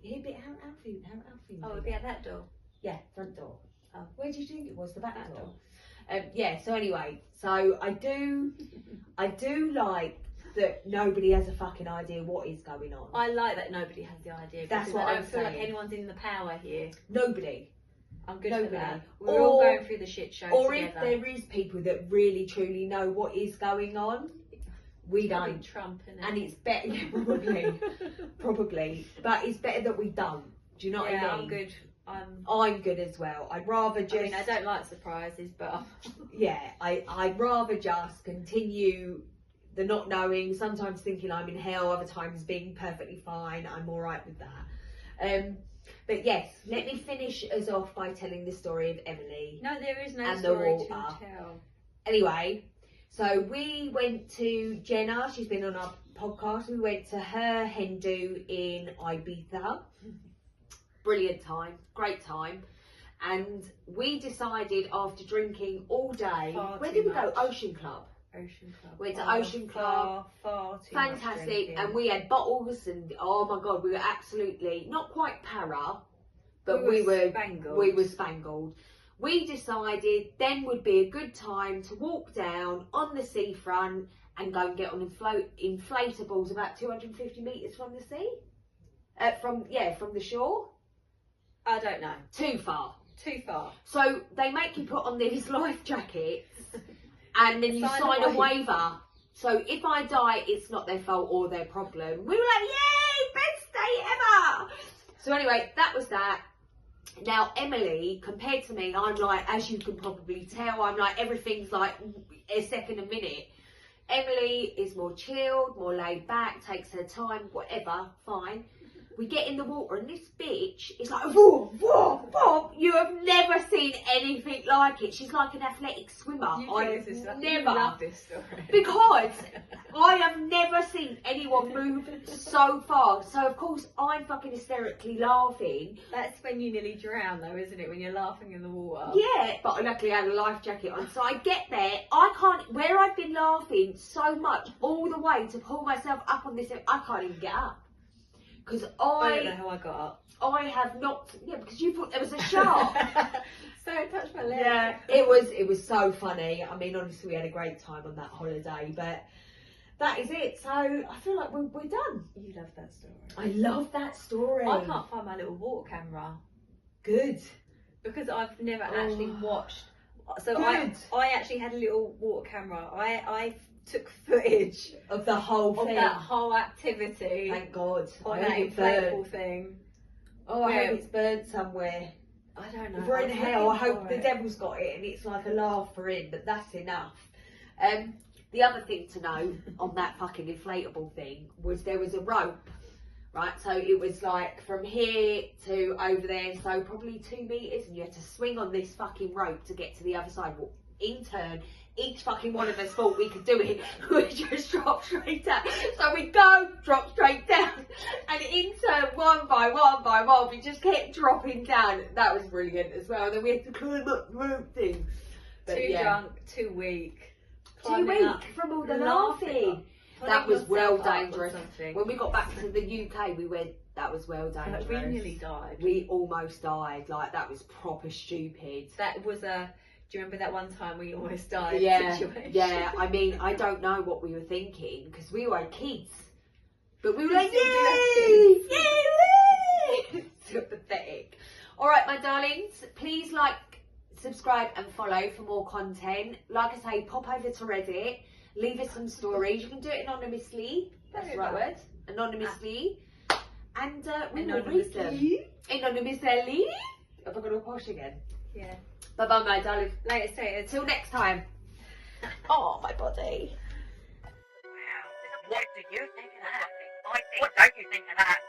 Speaker 2: He'd be how Alfie.
Speaker 3: Oh, it'd be at that door.
Speaker 2: Yeah, front door.
Speaker 3: Oh.
Speaker 2: Where do you think it was? The back door.
Speaker 3: door.
Speaker 2: Yeah, so anyway, so I do like that nobody has a fucking idea what is going on.
Speaker 3: I like that nobody has the idea.
Speaker 2: That's what
Speaker 3: I don't
Speaker 2: I'm
Speaker 3: feel like
Speaker 2: saying.
Speaker 3: anyone's in the power here.
Speaker 2: Nobody.
Speaker 3: I'm good
Speaker 2: Nobody.
Speaker 3: for that. We're all going through the shit show
Speaker 2: or
Speaker 3: together.
Speaker 2: if there is people that really truly know what is going on, we
Speaker 3: Probably
Speaker 2: don't.
Speaker 3: Trump, innit?
Speaker 2: And it's better, yeah, probably, but it's better that we don't. Do you know what I mean?
Speaker 3: I'm good.
Speaker 2: I'm good as well. I'd rather just.
Speaker 3: I mean, I don't like surprises, but
Speaker 2: yeah, I'd rather just continue the not knowing. Sometimes thinking I'm in hell, other times being perfectly fine. I'm all right with that. But yes, let me finish us off by telling the story of Emily.
Speaker 3: no, there is no
Speaker 2: And the
Speaker 3: story to
Speaker 2: water.
Speaker 3: tell.
Speaker 2: Anyway, so we went to Jenna. She's been on our podcast. We went to her hen do in Ibiza. Brilliant time, great time. And we decided after drinking all day,
Speaker 3: Far
Speaker 2: where
Speaker 3: too
Speaker 2: did we
Speaker 3: much.
Speaker 2: go? Ocean Club.
Speaker 3: Ocean Club.
Speaker 2: Went to Ocean Club.
Speaker 3: Far too much
Speaker 2: Fantastic.
Speaker 3: drinking.
Speaker 2: And we had bottles and oh my God, we were absolutely, not quite para, but
Speaker 3: we
Speaker 2: we
Speaker 3: were
Speaker 2: were spangled. We decided then would be a good time to walk down on the seafront and go and get on inflatables about 250 metres from the sea. From the shore.
Speaker 3: I don't know.
Speaker 2: Too far.
Speaker 3: Too far.
Speaker 2: So they make you put on these life jackets and then you
Speaker 3: Sign
Speaker 2: sign
Speaker 3: a
Speaker 2: a waiver So if I die, it's not their fault or their problem. We were like, yay, best day ever. So anyway, that was that. Now Emily, compared to me, I'm like, as you can probably tell, I'm like, everything's like a second a minute. Emily is more chilled, more laid back, takes her time, whatever, fine. We get in the water and this bitch is like, whoa, whoa, whoa. You have never seen anything like it. She's like an athletic swimmer. I never.
Speaker 3: love this story.
Speaker 2: Because I have never seen anyone move so fast. So of course I'm fucking hysterically laughing.
Speaker 3: That's when you nearly drown though, isn't it? When you're laughing in the water.
Speaker 2: Yeah, but I luckily had a life jacket on. So I get there, I can't, where I've been laughing so much all the way to pull myself up on this, I can't even get up. Because
Speaker 3: I don't know how I got up.
Speaker 2: I have not, yeah, because you thought there was a shark.
Speaker 3: So I touched my leg.
Speaker 2: Yeah, it was so funny. I mean, honestly, we had a great time on that holiday, but that is it. So I feel like we're done.
Speaker 3: You love that story.
Speaker 2: I love that story.
Speaker 3: I can't find my little water camera.
Speaker 2: Good.
Speaker 3: Because I've never actually watched. So
Speaker 2: Good.
Speaker 3: I actually had a little water camera. I took footage
Speaker 2: Of the whole
Speaker 3: of
Speaker 2: thing.
Speaker 3: that whole activity
Speaker 2: Thank God.
Speaker 3: on
Speaker 2: I
Speaker 3: that
Speaker 2: hope it burned.
Speaker 3: inflatable thing.
Speaker 2: Oh, I
Speaker 3: Where-
Speaker 2: hope it's burned somewhere.
Speaker 3: I don't know.
Speaker 2: If we're in
Speaker 3: I was
Speaker 2: hell, I
Speaker 3: looking
Speaker 2: hope
Speaker 3: for
Speaker 2: the
Speaker 3: it.
Speaker 2: devil's got it and it's like a laugh for him, but that's enough. The other thing to know on that fucking inflatable thing was there was a rope, right? So it was like from here to over there, so probably 2 meters, and you had to swing on this fucking rope to get to the other side. Well, in turn, each fucking one of us thought we could do it. We just drop straight down. So we go, drop straight down, and in turn, one by one, we just kept dropping down. That was brilliant as well. And then we had to climb up the rope thing. But
Speaker 3: Too
Speaker 2: yeah.
Speaker 3: drunk, too weak.
Speaker 2: 2
Speaker 3: climbing up,
Speaker 2: weeks from all the
Speaker 3: laughing.
Speaker 2: laughing.
Speaker 3: Pulling
Speaker 2: That was well
Speaker 3: yourself up or
Speaker 2: dangerous.
Speaker 3: something.
Speaker 2: When we got back to the UK, we went, that was well dangerous.
Speaker 3: We nearly died.
Speaker 2: We almost died. Like, that was proper stupid.
Speaker 3: That was a. Do you remember that one time we almost died
Speaker 2: Yeah,
Speaker 3: situation?
Speaker 2: yeah. I mean, I don't know what we were thinking because we were kids, but we were
Speaker 3: We
Speaker 2: like,
Speaker 3: still do
Speaker 2: yay,
Speaker 3: that
Speaker 2: yay! So pathetic. All right, my darlings, please like, subscribe, and follow for more content. Like I say, pop over to Reddit, leave us some stories. You can do it anonymously. That's the right word. Anonymously, and we will read them. Anonymously. Have I got all posh again?
Speaker 3: Yeah.
Speaker 2: Bye bye, my darling.
Speaker 3: Later, stay.
Speaker 2: Until next time. Oh, my body.
Speaker 1: Wow. What do you think of that? What don't you think of that?